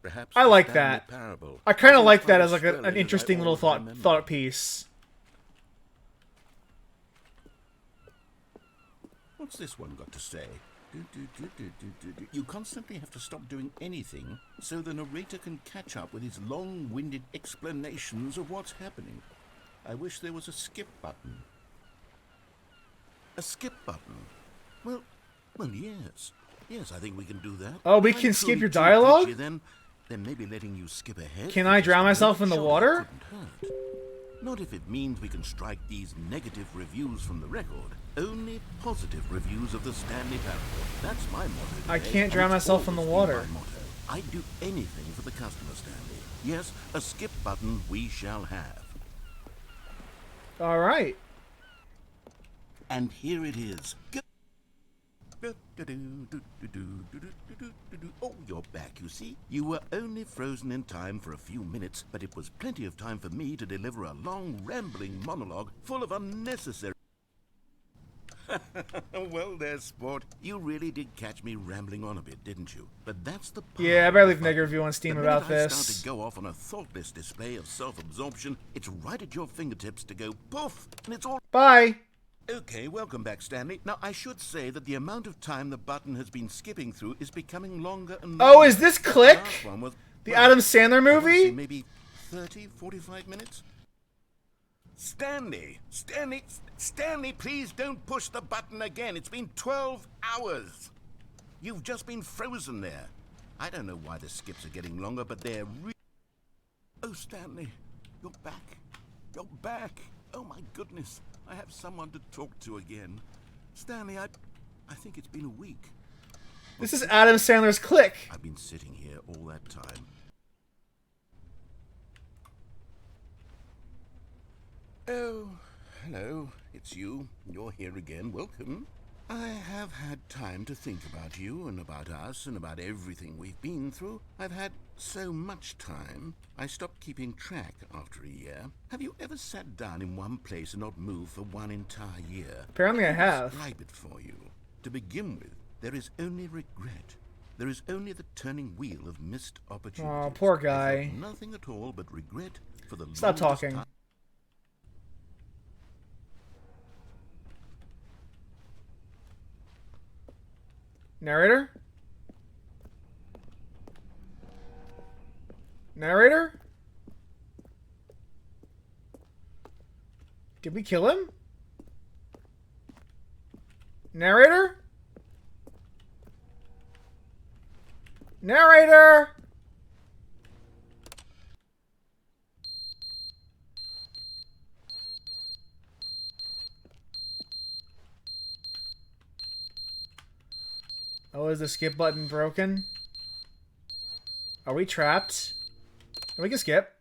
Perhaps I the like Stanley that. Parable I kind of didn't like that come as like swelling an as I interesting little always remembered. thought piece. What's this one got to say? You constantly have to stop doing anything so the narrator can catch up with his long-winded explanations of what's happening. I wish there was a skip button. A skip button? Well, yes. Yes, I think we can do that. Oh, we If I'm can skip truly your too dialogue? preachy, then maybe letting you skip ahead. Can for I just drown a myself minute in the surely water? couldn't hurt. Not if it means we can strike these negative reviews from the record. Only positive reviews of the Stanley Parable. That's my motto today, I can't and drown it's myself in the always been water. my motto. I'd do anything for the customer, Stanley. Yes, a skip button we shall have. All right. And here it is. Oh, you're back, you see. You were only frozen in time for a few minutes, but it was plenty of time for me to deliver a long, rambling monologue full of unnecessary... Well there, sport. You really did catch me rambling on a bit, didn't you? But that's the part. Yeah, I better leave a negative review on Steam about The minute I this. start to go off on a thoughtless display of self-absorption, it's right at your fingertips to go poof, and it's all... Bye. Okay, welcome back, Stanley. Now, I should say that the amount of time the button has been skipping through is becoming longer and longer. Oh, is this Click? last one was, The well, Adam Sandler I would say movie? maybe 30, 45 minutes? Stanley, please don't push the button again. It's been 12 hours. You've just been frozen there. I don't know why the skips are getting longer, but they're Oh, Stanley, you're back. You're back. Oh, my goodness. I have someone to talk to again. Stanley, I think it's been a week. This is Adam Sandler's Click. I've been sitting here all that time. Oh, hello. It's you. You're here again. Welcome. I have had time to think about you and about us and about everything we've been through. I've had so much time, I stopped keeping track after a year. Have you ever sat down in one place and not moved for one entire year? Apparently I have. Describe it for you. To begin with, there is only regret. There is only the turning wheel of missed opportunities. Oh, poor I guy. felt nothing at all but regret for the Stop longest talking. time. Narrator? Narrator? Did we kill him? Narrator? Narrator! Oh, is the skip button broken? Are we trapped? We can skip.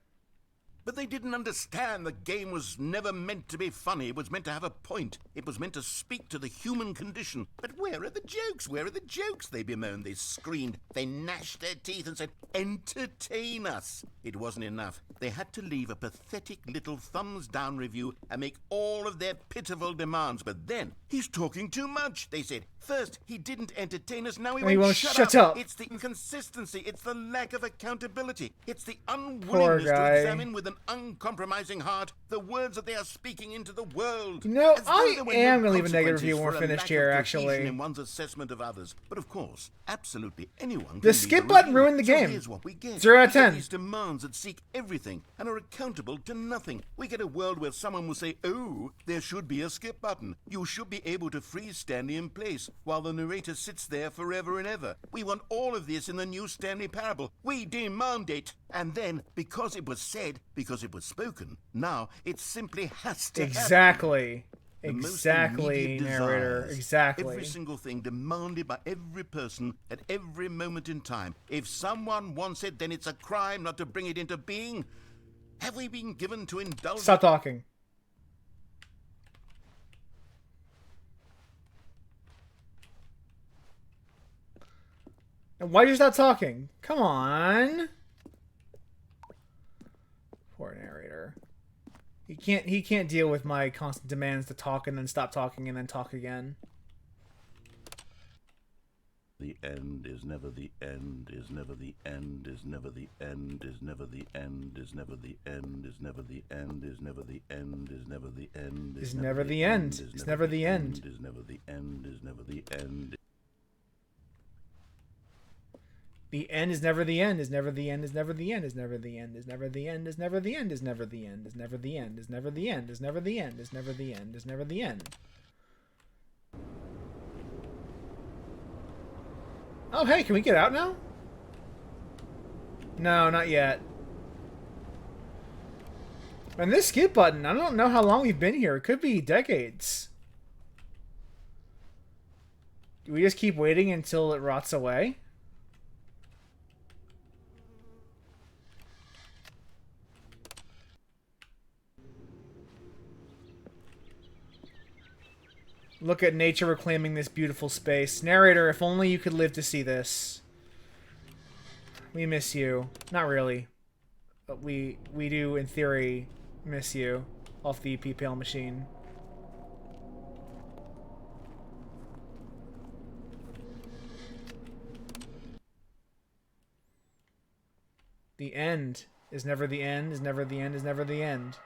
But they didn't understand the game was never meant to be funny. It was meant to have a point. It was meant to speak to the human condition. But where are the jokes? Where are the jokes? They bemoaned. They screamed. They gnashed their teeth and said, entertain us. It wasn't enough. They had to leave a pathetic little thumbs-down review and make all of their pitiful demands. But then, he's talking too much, they said. First, he didn't entertain us. Now he won't shut up. It's the inconsistency. It's the lack of accountability. It's the unwillingness to examine with an uncompromising heart the words that they are speaking into the world. You know, As though I there were am no going to leave a negative review when we're consequences for a finished lack here, of actually. cohesion in one's assessment of others. But of course, absolutely anyone can The leave skip a button review. ruined the So game. here's what we get. 0 out of We get 10. these demands that seek everything and are accountable to nothing. We get a world where someone will say, oh, there should be a skip button. You should be able to freeze Stanley in place while the narrator sits there forever and ever. We want all of this in the new Stanley Parable. We demand it. And then, because it was said, because it was spoken, now it simply has to happen. Exactly. The most Exactly, immediate narrator. desires. Exactly. Every single thing demanded by every person at every moment in time. If someone wants it, then it's a crime not to bring it into being. Have we been given to indulge? Stop talking. And why are you stop talking? Come on. Poor narrator. He can't deal with my constant demands to talk and then stop talking and then talk again. The end is never the end, is never the end, is never the end, is never the end, is never the end, is never the end, is never the end, is never the end, Is never the end. Is never the end. is never the end, is never the end. The end is never the end, is never the end, is never the end, is never the end, is never the end, is never the end, is never the end, is never the end, is never the end, is never the end, is never the end, is never the end. Oh, hey, can we get out now? No, not yet. And this skip button, I don't know how long we've been here. It could be decades. Do we just keep waiting until it rots away? Look at nature reclaiming this beautiful space. Narrator, if only you could live to see this. We miss you. Not really. But we do, in theory, miss you. Off the PPL machine. The end is never the end, is never the end, is never the end.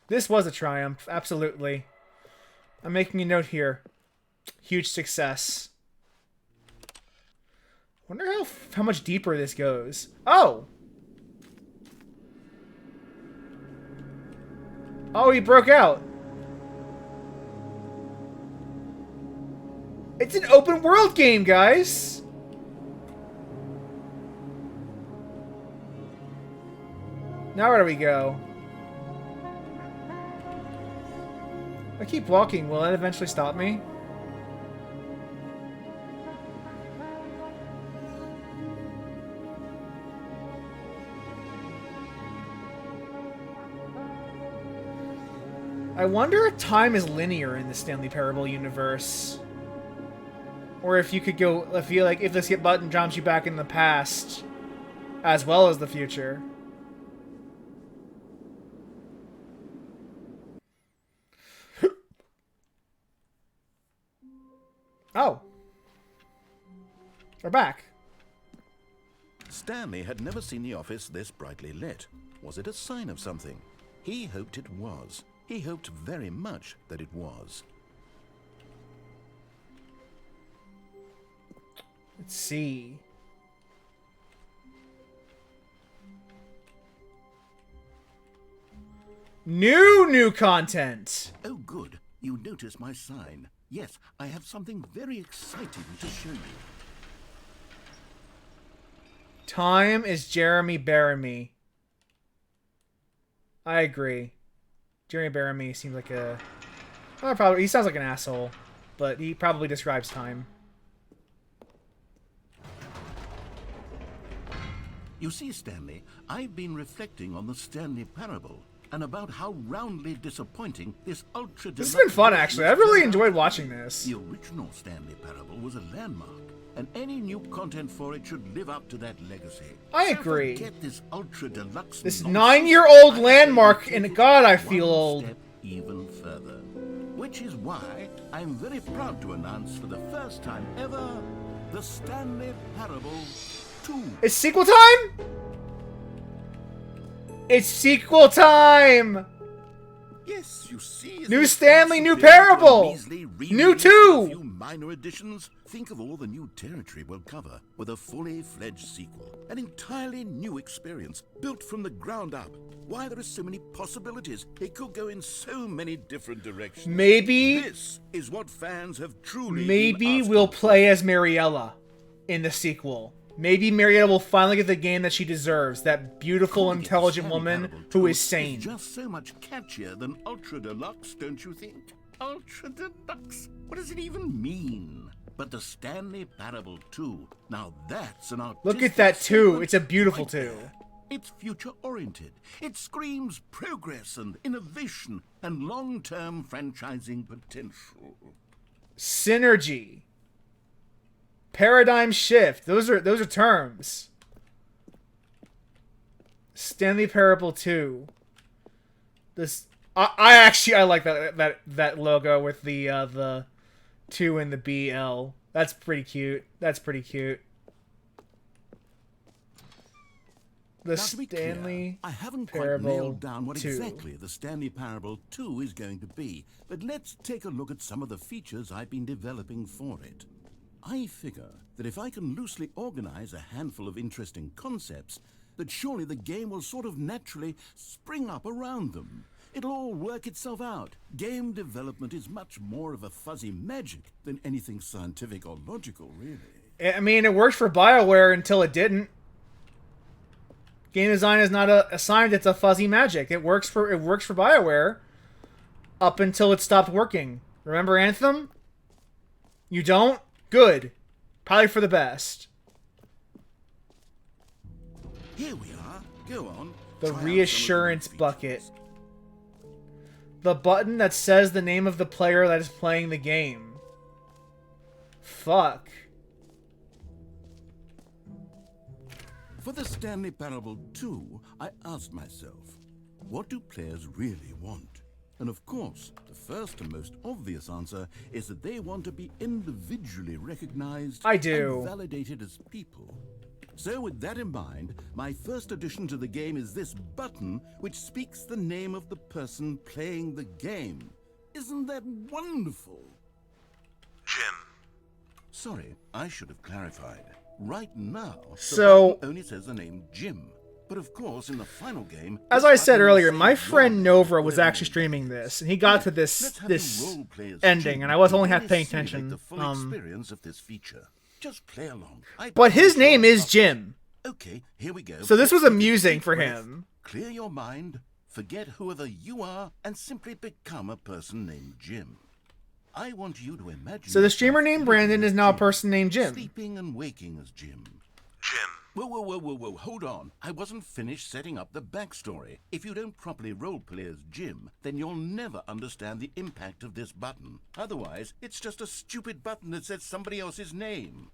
This was a triumph, absolutely. I'm making a note here. Huge success. Wonder how much deeper this goes. Oh! Oh, he broke out. It's an open world game, guys! Now where do we go? I keep walking. Will that eventually stop me? I wonder if time is linear in the Stanley Parable universe. Or if you could go, I feel like if the skip button jumps you back in the past, as well as the future. Oh. We're back. Stanley had never seen the office this brightly lit. Was it a sign of something? He hoped it was. He hoped very much that it was. Let's see. New content. Oh, good. You notice my sign. Yes, I have something very exciting to show you. Time is Jeremy Baramy. I agree. Jeremy Baramy seems like a... Well, probably, he sounds like an asshole, but he probably describes time. You see, Stanley, I've been reflecting on the Stanley Parable and about how roundly disappointing this Ultra Deluxe... This has been fun, actually. I really enjoyed watching this. The original Stanley Parable was a landmark, and any new content for it should live up to that legacy. I agree. Get this Ultra Deluxe This nonsense. 9-year-old landmark, and God, I feel One old. step even further. Which is why I'm very proud to announce for the first time ever, the Stanley Parable 2. It's sequel time? It's sequel time! Yes, you see. New Stanley, new Parable! New 2! A few minor additions. Think of all the new territory we'll cover with a fully fledged sequel. An entirely new experience, built from the ground up. Why, there are so many possibilities. It could go in so many different directions. Maybe... This is what fans have truly Maybe been asking we'll for. play as Mariella in the sequel. Maybe Mariella will finally get the game that she deserves. That beautiful, Calling it intelligent Stanley woman Parable who 2 is sane. just so much catchier than Ultra Deluxe, don't you think? Ultra Deluxe? What does it even mean? But the Stanley Parable 2, now that's an artistic... Look at that 2. statement It's a beautiful right 2. there. It's future-oriented. It screams progress and innovation and long-term franchising potential. Synergy. Paradigm shift. Those are terms. Stanley Parable 2. This I like that logo with the 2 and the BL. That's pretty cute. That's pretty cute. The Now, to be Stanley clear, I haven't quite Parable nailed down what 2. exactly the Stanley Parable 2 is going to be, but let's take a look at some of the features I've been developing for it. I figure that if I can loosely organize a handful of interesting concepts, that surely the game will sort of naturally spring up around them. It'll all work itself out. Game development is much more of a fuzzy magic than anything scientific or logical, really. I mean, it worked for BioWare until it didn't. Game design is not a science; it's a fuzzy magic. It works for BioWare up until it stopped working. Remember Anthem? You don't? Good. Probably for the best. Here we are. Go on. The Try out some of reassurance features. bucket. the button that says the name of the player that is playing the game. Fuck. For the Stanley Parable 2, I asked myself, what do players really want? And of course, the first and most obvious answer is that they want to be individually recognized and validated as people. So with that in mind, my first addition to the game is this button which speaks the name of the person playing the game. Isn't that wonderful? Jim. Sorry, I should have clarified. Right now, so the button only says the name Jim. But of course, in the final game, as I said earlier, my friend Nova was actually streaming this, and he got to this ending, and I was only half paying attention. The full experience of this feature. Just play along. But his name is Jim. Okay, here we go. So this was amusing for him. Clear your mind, forget whoever you are, and simply become a person named Jim. I want you to imagine. So the streamer named Brandon is now a person named Jim. Sleeping and waking as Jim. Jim. Whoa, hold on. I wasn't finished setting up the backstory. If you don't properly roleplay as Jim, then you'll never understand the impact of this button. Otherwise, it's just a stupid button that says somebody else's name.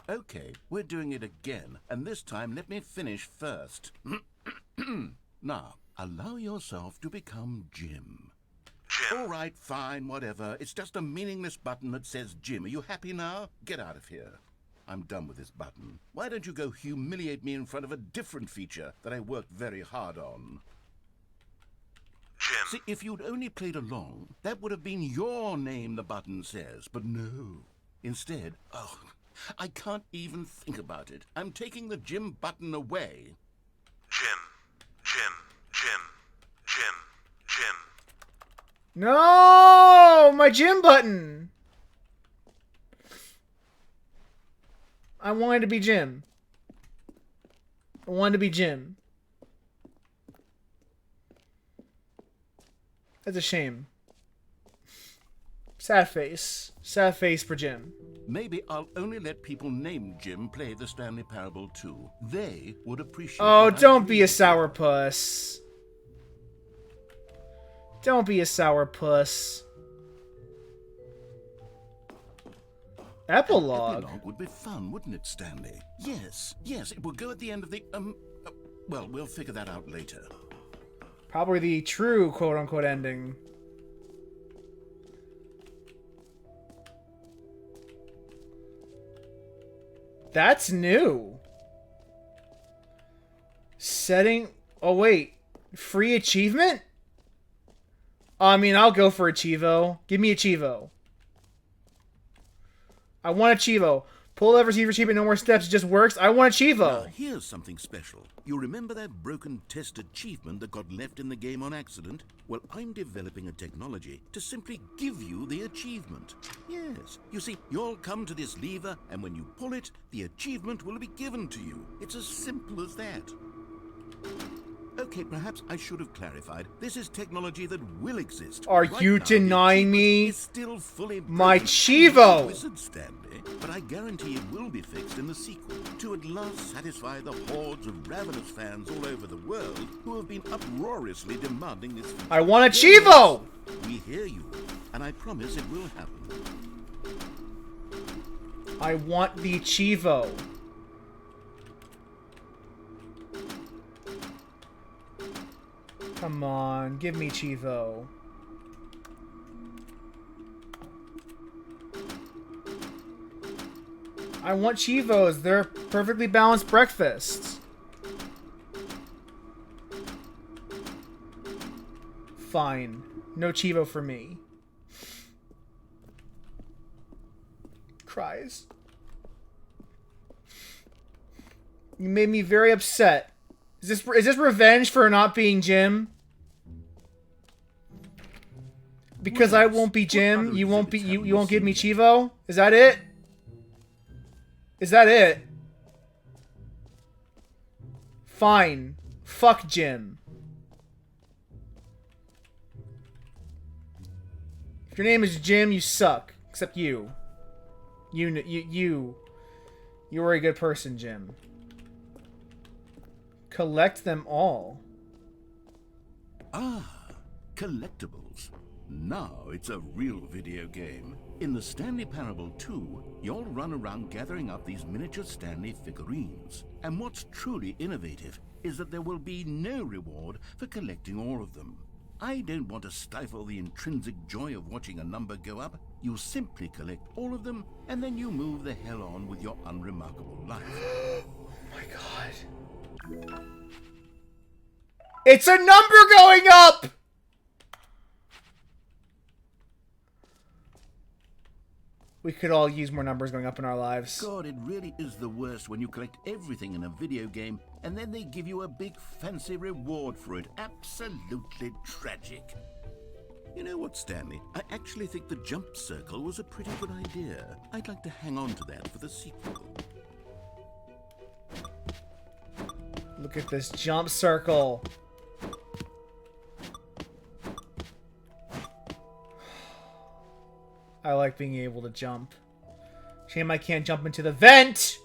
Okay, we're doing it again, and this time let me finish first. Now, allow yourself to become Jim. Jim. All right, fine, whatever. It's just a meaningless button that says Jim. Are you happy now? Get out of here. I'm done with this button. Why don't you go humiliate me in front of a different feature that I worked very hard on? Jim. See, if you'd only played along, that would have been your name the button says, but no. Instead, oh, I can't even think about it. I'm taking the Jim button away. Jim. No! My Jim button! I wanted to be Jim. I wanted to be Jim. That's a shame. Sad face. Sad face for Jim. Maybe I'll only let people named Jim play the Stanley Parable 2. They would appreciate. Oh, don't be a sourpuss. Don't be a sourpuss. Epilogue. Epilogue would be fun, wouldn't it, Stanley? Yes, it will go at the end of the, well, we'll figure that out later. Probably the true quote-unquote ending. That's new. Setting... Oh, wait. Free achievement? I mean, I'll go for a Chivo. Give me a Chivo. I want a Chivo. Pull levers, receive achievement, no more steps, it just works. I want a Chivo. Now, here's something special. You remember that broken test achievement that got left in the game on accident? Well, I'm developing a technology to simply give you the achievement. Yes. You see, you'll come to this lever, and when you pull it, the achievement will be given to you. It's as simple as that. Okay, perhaps I should have clarified. This is technology that will exist. Are right you now, denying me is still fully my broken. Chivo? Wizard Stanley, but I guarantee it will be fixed in the sequel to at last satisfy the hordes of ravenous fans all over the world who have been uproariously demanding this feature. I want a Chivo! We hear you, and I promise it will happen. I want the Chivo. Come on, give me Chivo. I want Chivos. They're perfectly balanced breakfasts. Fine. No Chivo for me. Cries. You made me very upset. Is this revenge for not being Jim? Because I won't be Jim, you won't give me Chivo? Is that it? Is that it? Fine. Fuck Jim. If your name is Jim, you suck. Except you. You are a good person, Jim. Collect them all. Ah, collectibles. Now it's a real video game. In the Stanley Parable 2, you'll run around gathering up these miniature Stanley figurines. And what's truly innovative is that there will be no reward for collecting all of them. I don't want to stifle the intrinsic joy of watching a number go up. You simply collect all of them, and then you move the hell on with your unremarkable life. Oh my god. It's a number going up! We could all use more numbers going up in our lives. God, it really is the worst when you collect everything in a video game and then they give you a big fancy reward for it. Absolutely tragic. You know what, Stanley? I actually think the jump circle was a pretty good idea. I'd like to hang on to that for the sequel. Look at this jump circle. I like being able to jump. Shame I can't jump into the vent!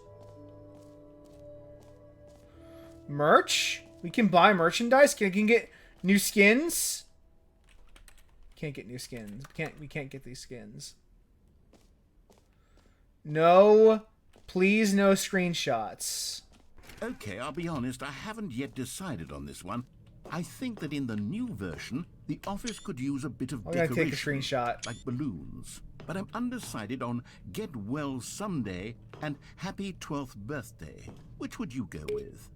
Merch? We can buy merchandise? Can get new skins? Can't get new skins. We can't get these skins. No. Please no screenshots. Okay, I'll be honest, I haven't yet decided on this one. I think that in the new version, the office could use a bit of decoration. I'm gonna take a screenshot. Like balloons. But I'm undecided on Get Well Someday and Happy 12th Birthday. Which would you go with?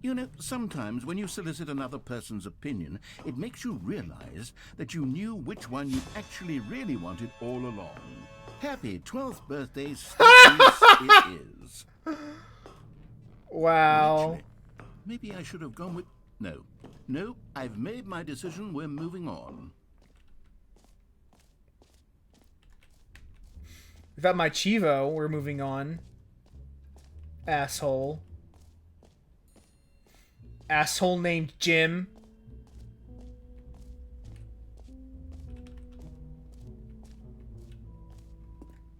You know, sometimes when you solicit another person's opinion, it makes you realize that you knew which one you actually really wanted all along. Happy 12th birthday, it is. Wow. Actually, maybe I should have gone with... No, I've made my decision. We're moving on. Without my Chivo, we're moving on. Asshole. Asshole named Jim.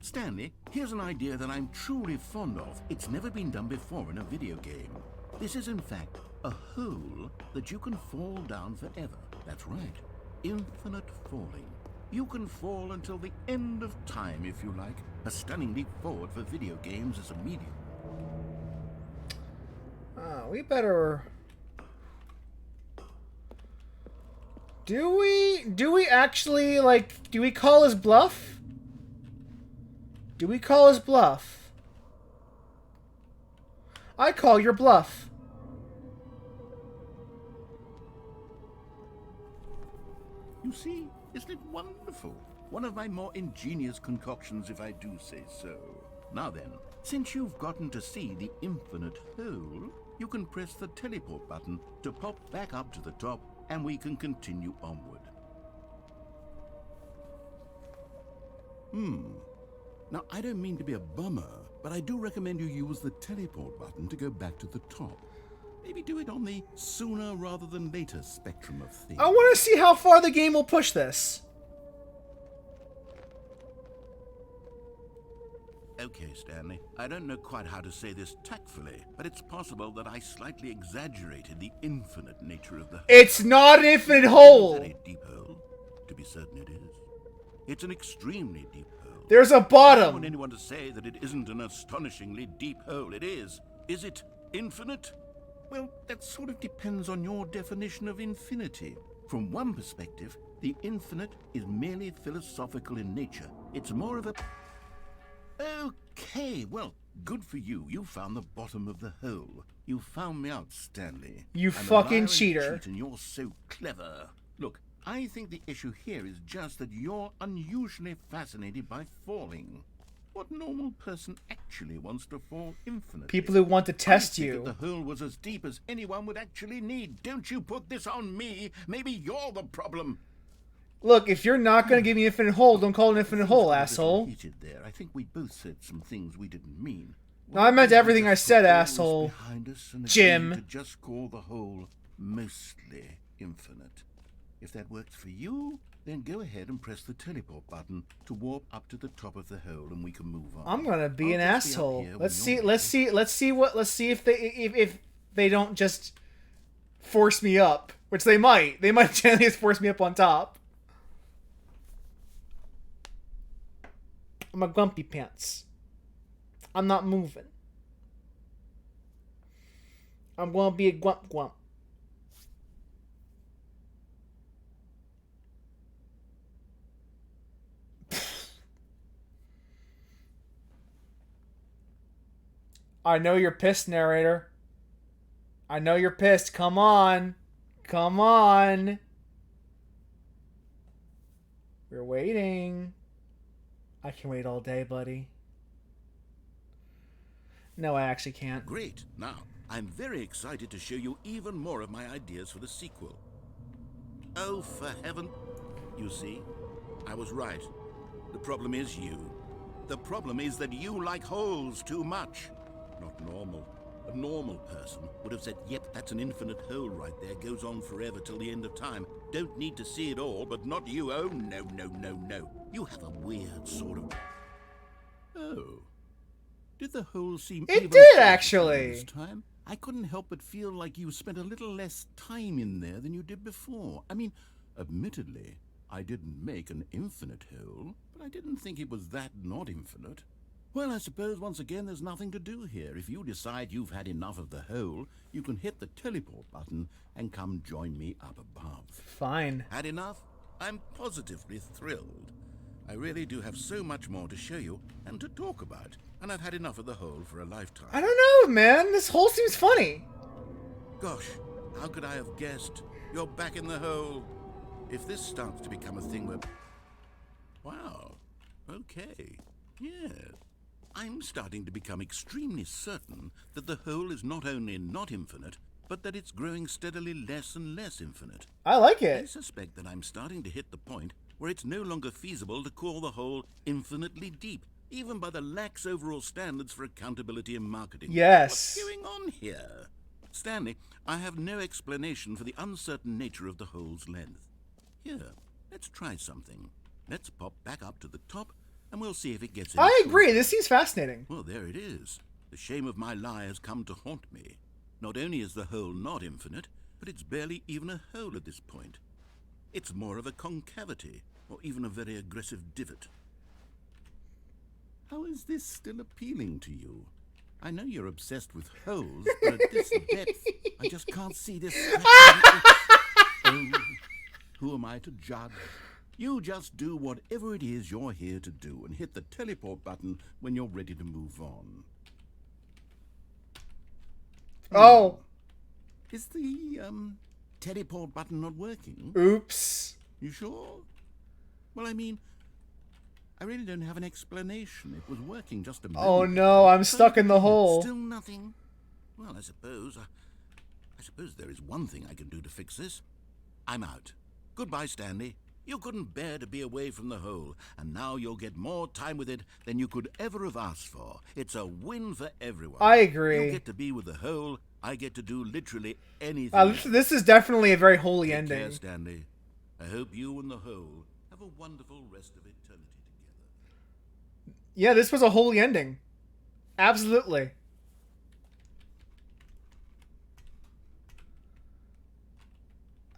Stanley, here's an idea that I'm truly fond of. It's never been done before in a video game. This is, in fact, a hole that you can fall down forever. That's right. Infinite falling. You can fall until the end of time, if you like. A stunning leap forward for video games as a medium. We better... Do we actually, like, do we call his bluff? Do we call his bluff? I call your bluff. You see, isn't it wonderful? One of my more ingenious concoctions, if I do say so. Now then, since you've gotten to see the infinite hole, you can press the teleport button to pop back up to the top, and we can continue onward. Now, I don't mean to be a bummer, but I do recommend you use the teleport button to go back to the top. Maybe do it on the sooner rather than later spectrum of things. I want to see how far the game will push this. Okay, Stanley. I don't know quite how to say this tactfully, but it's possible that I slightly exaggerated the infinite nature of the hole. It's not an infinite hole! Is that a deep hole? To be certain it is. It's an extremely deep hole. There's a I don't bottom! want anyone to say that it isn't an astonishingly deep hole. It is. Is it infinite? Well, that sort of depends on your definition of infinity. From one perspective, the infinite is merely philosophical in nature. It's more of a... Okay, well, good for you. You found the bottom of the hole. You found me out, Stanley. You I'm a fucking liar and cheater. cheat, and you're so clever. Look, I think the issue here is just that you're unusually fascinated by falling. What normal person actually wants to fall infinitely? People who want to test I think you. that the hole was as deep as anyone would actually need. Don't you put this on me. Maybe you're the problem. Look, if you're not gonna give me infinite hole, don't call it an infinite hole, asshole. Heated there. I think we both said some things we didn't mean. No, I meant everything I said, Put all this asshole. behind us and Jim. agree to just call the hole mostly infinite. If that works for you, then go ahead and press the teleport button to warp up to the top of the hole, and we can move on. I'm gonna be I'll an just be up asshole. here when Let's you're see ready. if they don't just force me up. Which they might. They might gently force me up on top. I'm a grumpy pants. I'm not moving. I'm gonna be a grump. I know you're pissed, narrator. I know you're pissed. Come on. Come on. We're waiting. I can wait all day, buddy. No, I actually can't. Great. Now, I'm very excited to show you even more of my ideas for the sequel. Oh, for heaven. You see, I was right. The problem is you. The problem is that you like holes too much. Not normal. A normal person would have said, yep, that's an infinite hole right there. Goes on forever till the end of time. Don't need to see it all, but not you. Oh, no. You have a weird sort of... Oh. Did the hole seem It even did, shorter actually. this time? I couldn't help but feel like you spent a little less time in there than you did before. I mean, admittedly, I didn't make an infinite hole, but I didn't think it was that not infinite. Well, I suppose once again there's nothing to do here. If you decide you've had enough of the hole, you can hit the teleport button and come join me up above. Fine. Had enough? I'm positively thrilled. I really do have so much more to show you and to talk about, and I've had enough of the hole for a lifetime. I don't know, man. This hole seems funny. Gosh, how could I have guessed? You're back in the hole. If this starts to become a thing where... Wow. Okay. Yeah. I'm starting to become extremely certain that the hole is not only not infinite, but that it's growing steadily less and less infinite. I like I it. suspect that I'm starting to hit the point where it's no longer feasible to call the hole infinitely deep, even by the lax overall standards for accountability in marketing. Yes. What's going on here? Stanley, I have no explanation for the uncertain nature of the hole's length. Here, let's try something. Let's pop back up to the top, and we'll see if it gets any I shorter. agree. This seems fascinating. Well, there it is. The shame of my lie has come to haunt me. Not only is the hole not infinite, but it's barely even a hole at this point. It's more of a concavity, or even a very aggressive divot. How is this still appealing to you? I know you're obsessed with holes, but at this depth, I just can't see this. Oh, who am I to judge? You just do whatever it is you're here to do and hit the teleport button when you're ready to move on. Oh. Is the, teleport button not working? Oops. You sure? Well, I mean, I really don't have an explanation. It was working just a moment. Oh no, I'm stuck in the hole. Still nothing? Well, I suppose there is one thing I can do to fix this. I'm out. Goodbye, Stanley. You couldn't bear to be away from the hole, and now you'll get more time with it than you could ever have asked for. It's a win for everyone. I agree. You get to be with the hole. I get to do literally anything. This is definitely a very holy Take ending. care, Stanley. I hope you and the hole have a wonderful rest of eternity together. Yeah, this was a holy ending. Absolutely.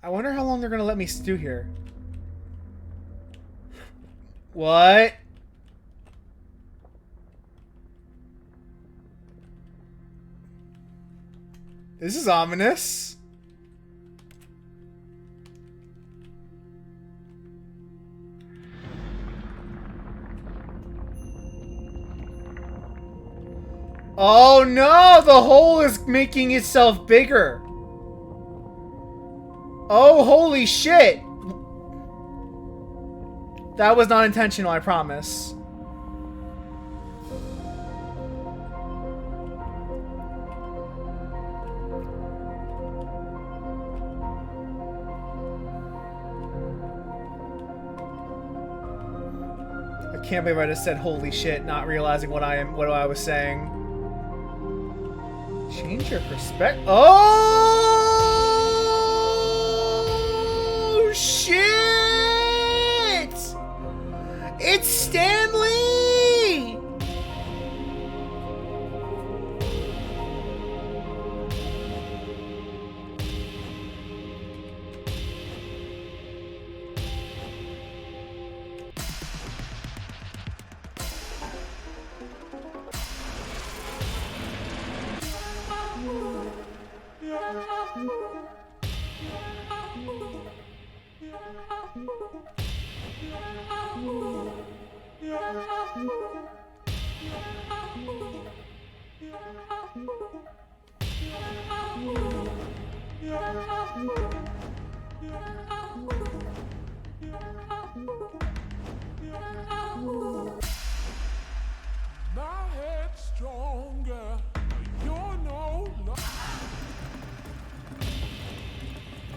I wonder how long they're gonna let me stew here. What? This is ominous. Oh no! The hole is making itself bigger. Oh, holy shit! That was not intentional, I promise. I can't believe I just said holy shit, not realizing what I was saying. Change your perspective. Oh shit! It's Stanley! My head's stronger. You're no longer.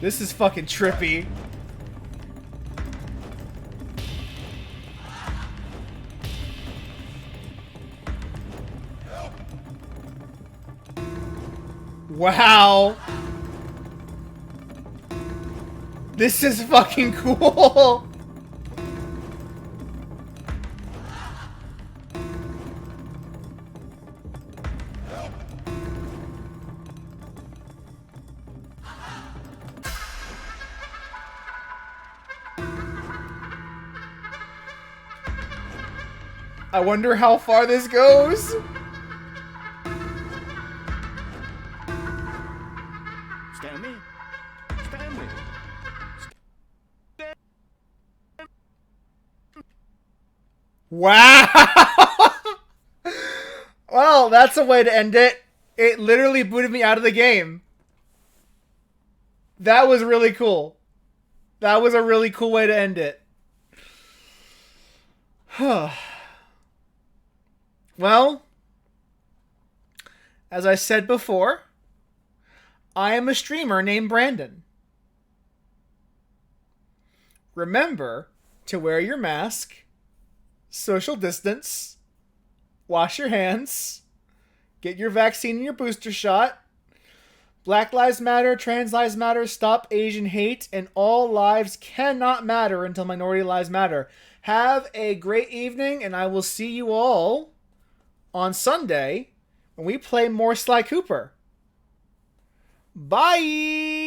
This is fucking trippy. Wow. This is fucking cool. I wonder how far this goes. Stanley? Stanley? Wow. Well, that's a way to end it. It literally booted me out of the game. That was really cool. That was a really cool way to end it. Well, as I said before, I am a streamer named Brandon. Remember to wear your mask, social distance, wash your hands, get your vaccine and your booster shot. Black Lives Matter, Trans Lives Matter, Stop Asian Hate, and all lives cannot matter until minority lives matter. Have a great evening, and I will see you all on Sunday when we play more Sly Cooper. Bye!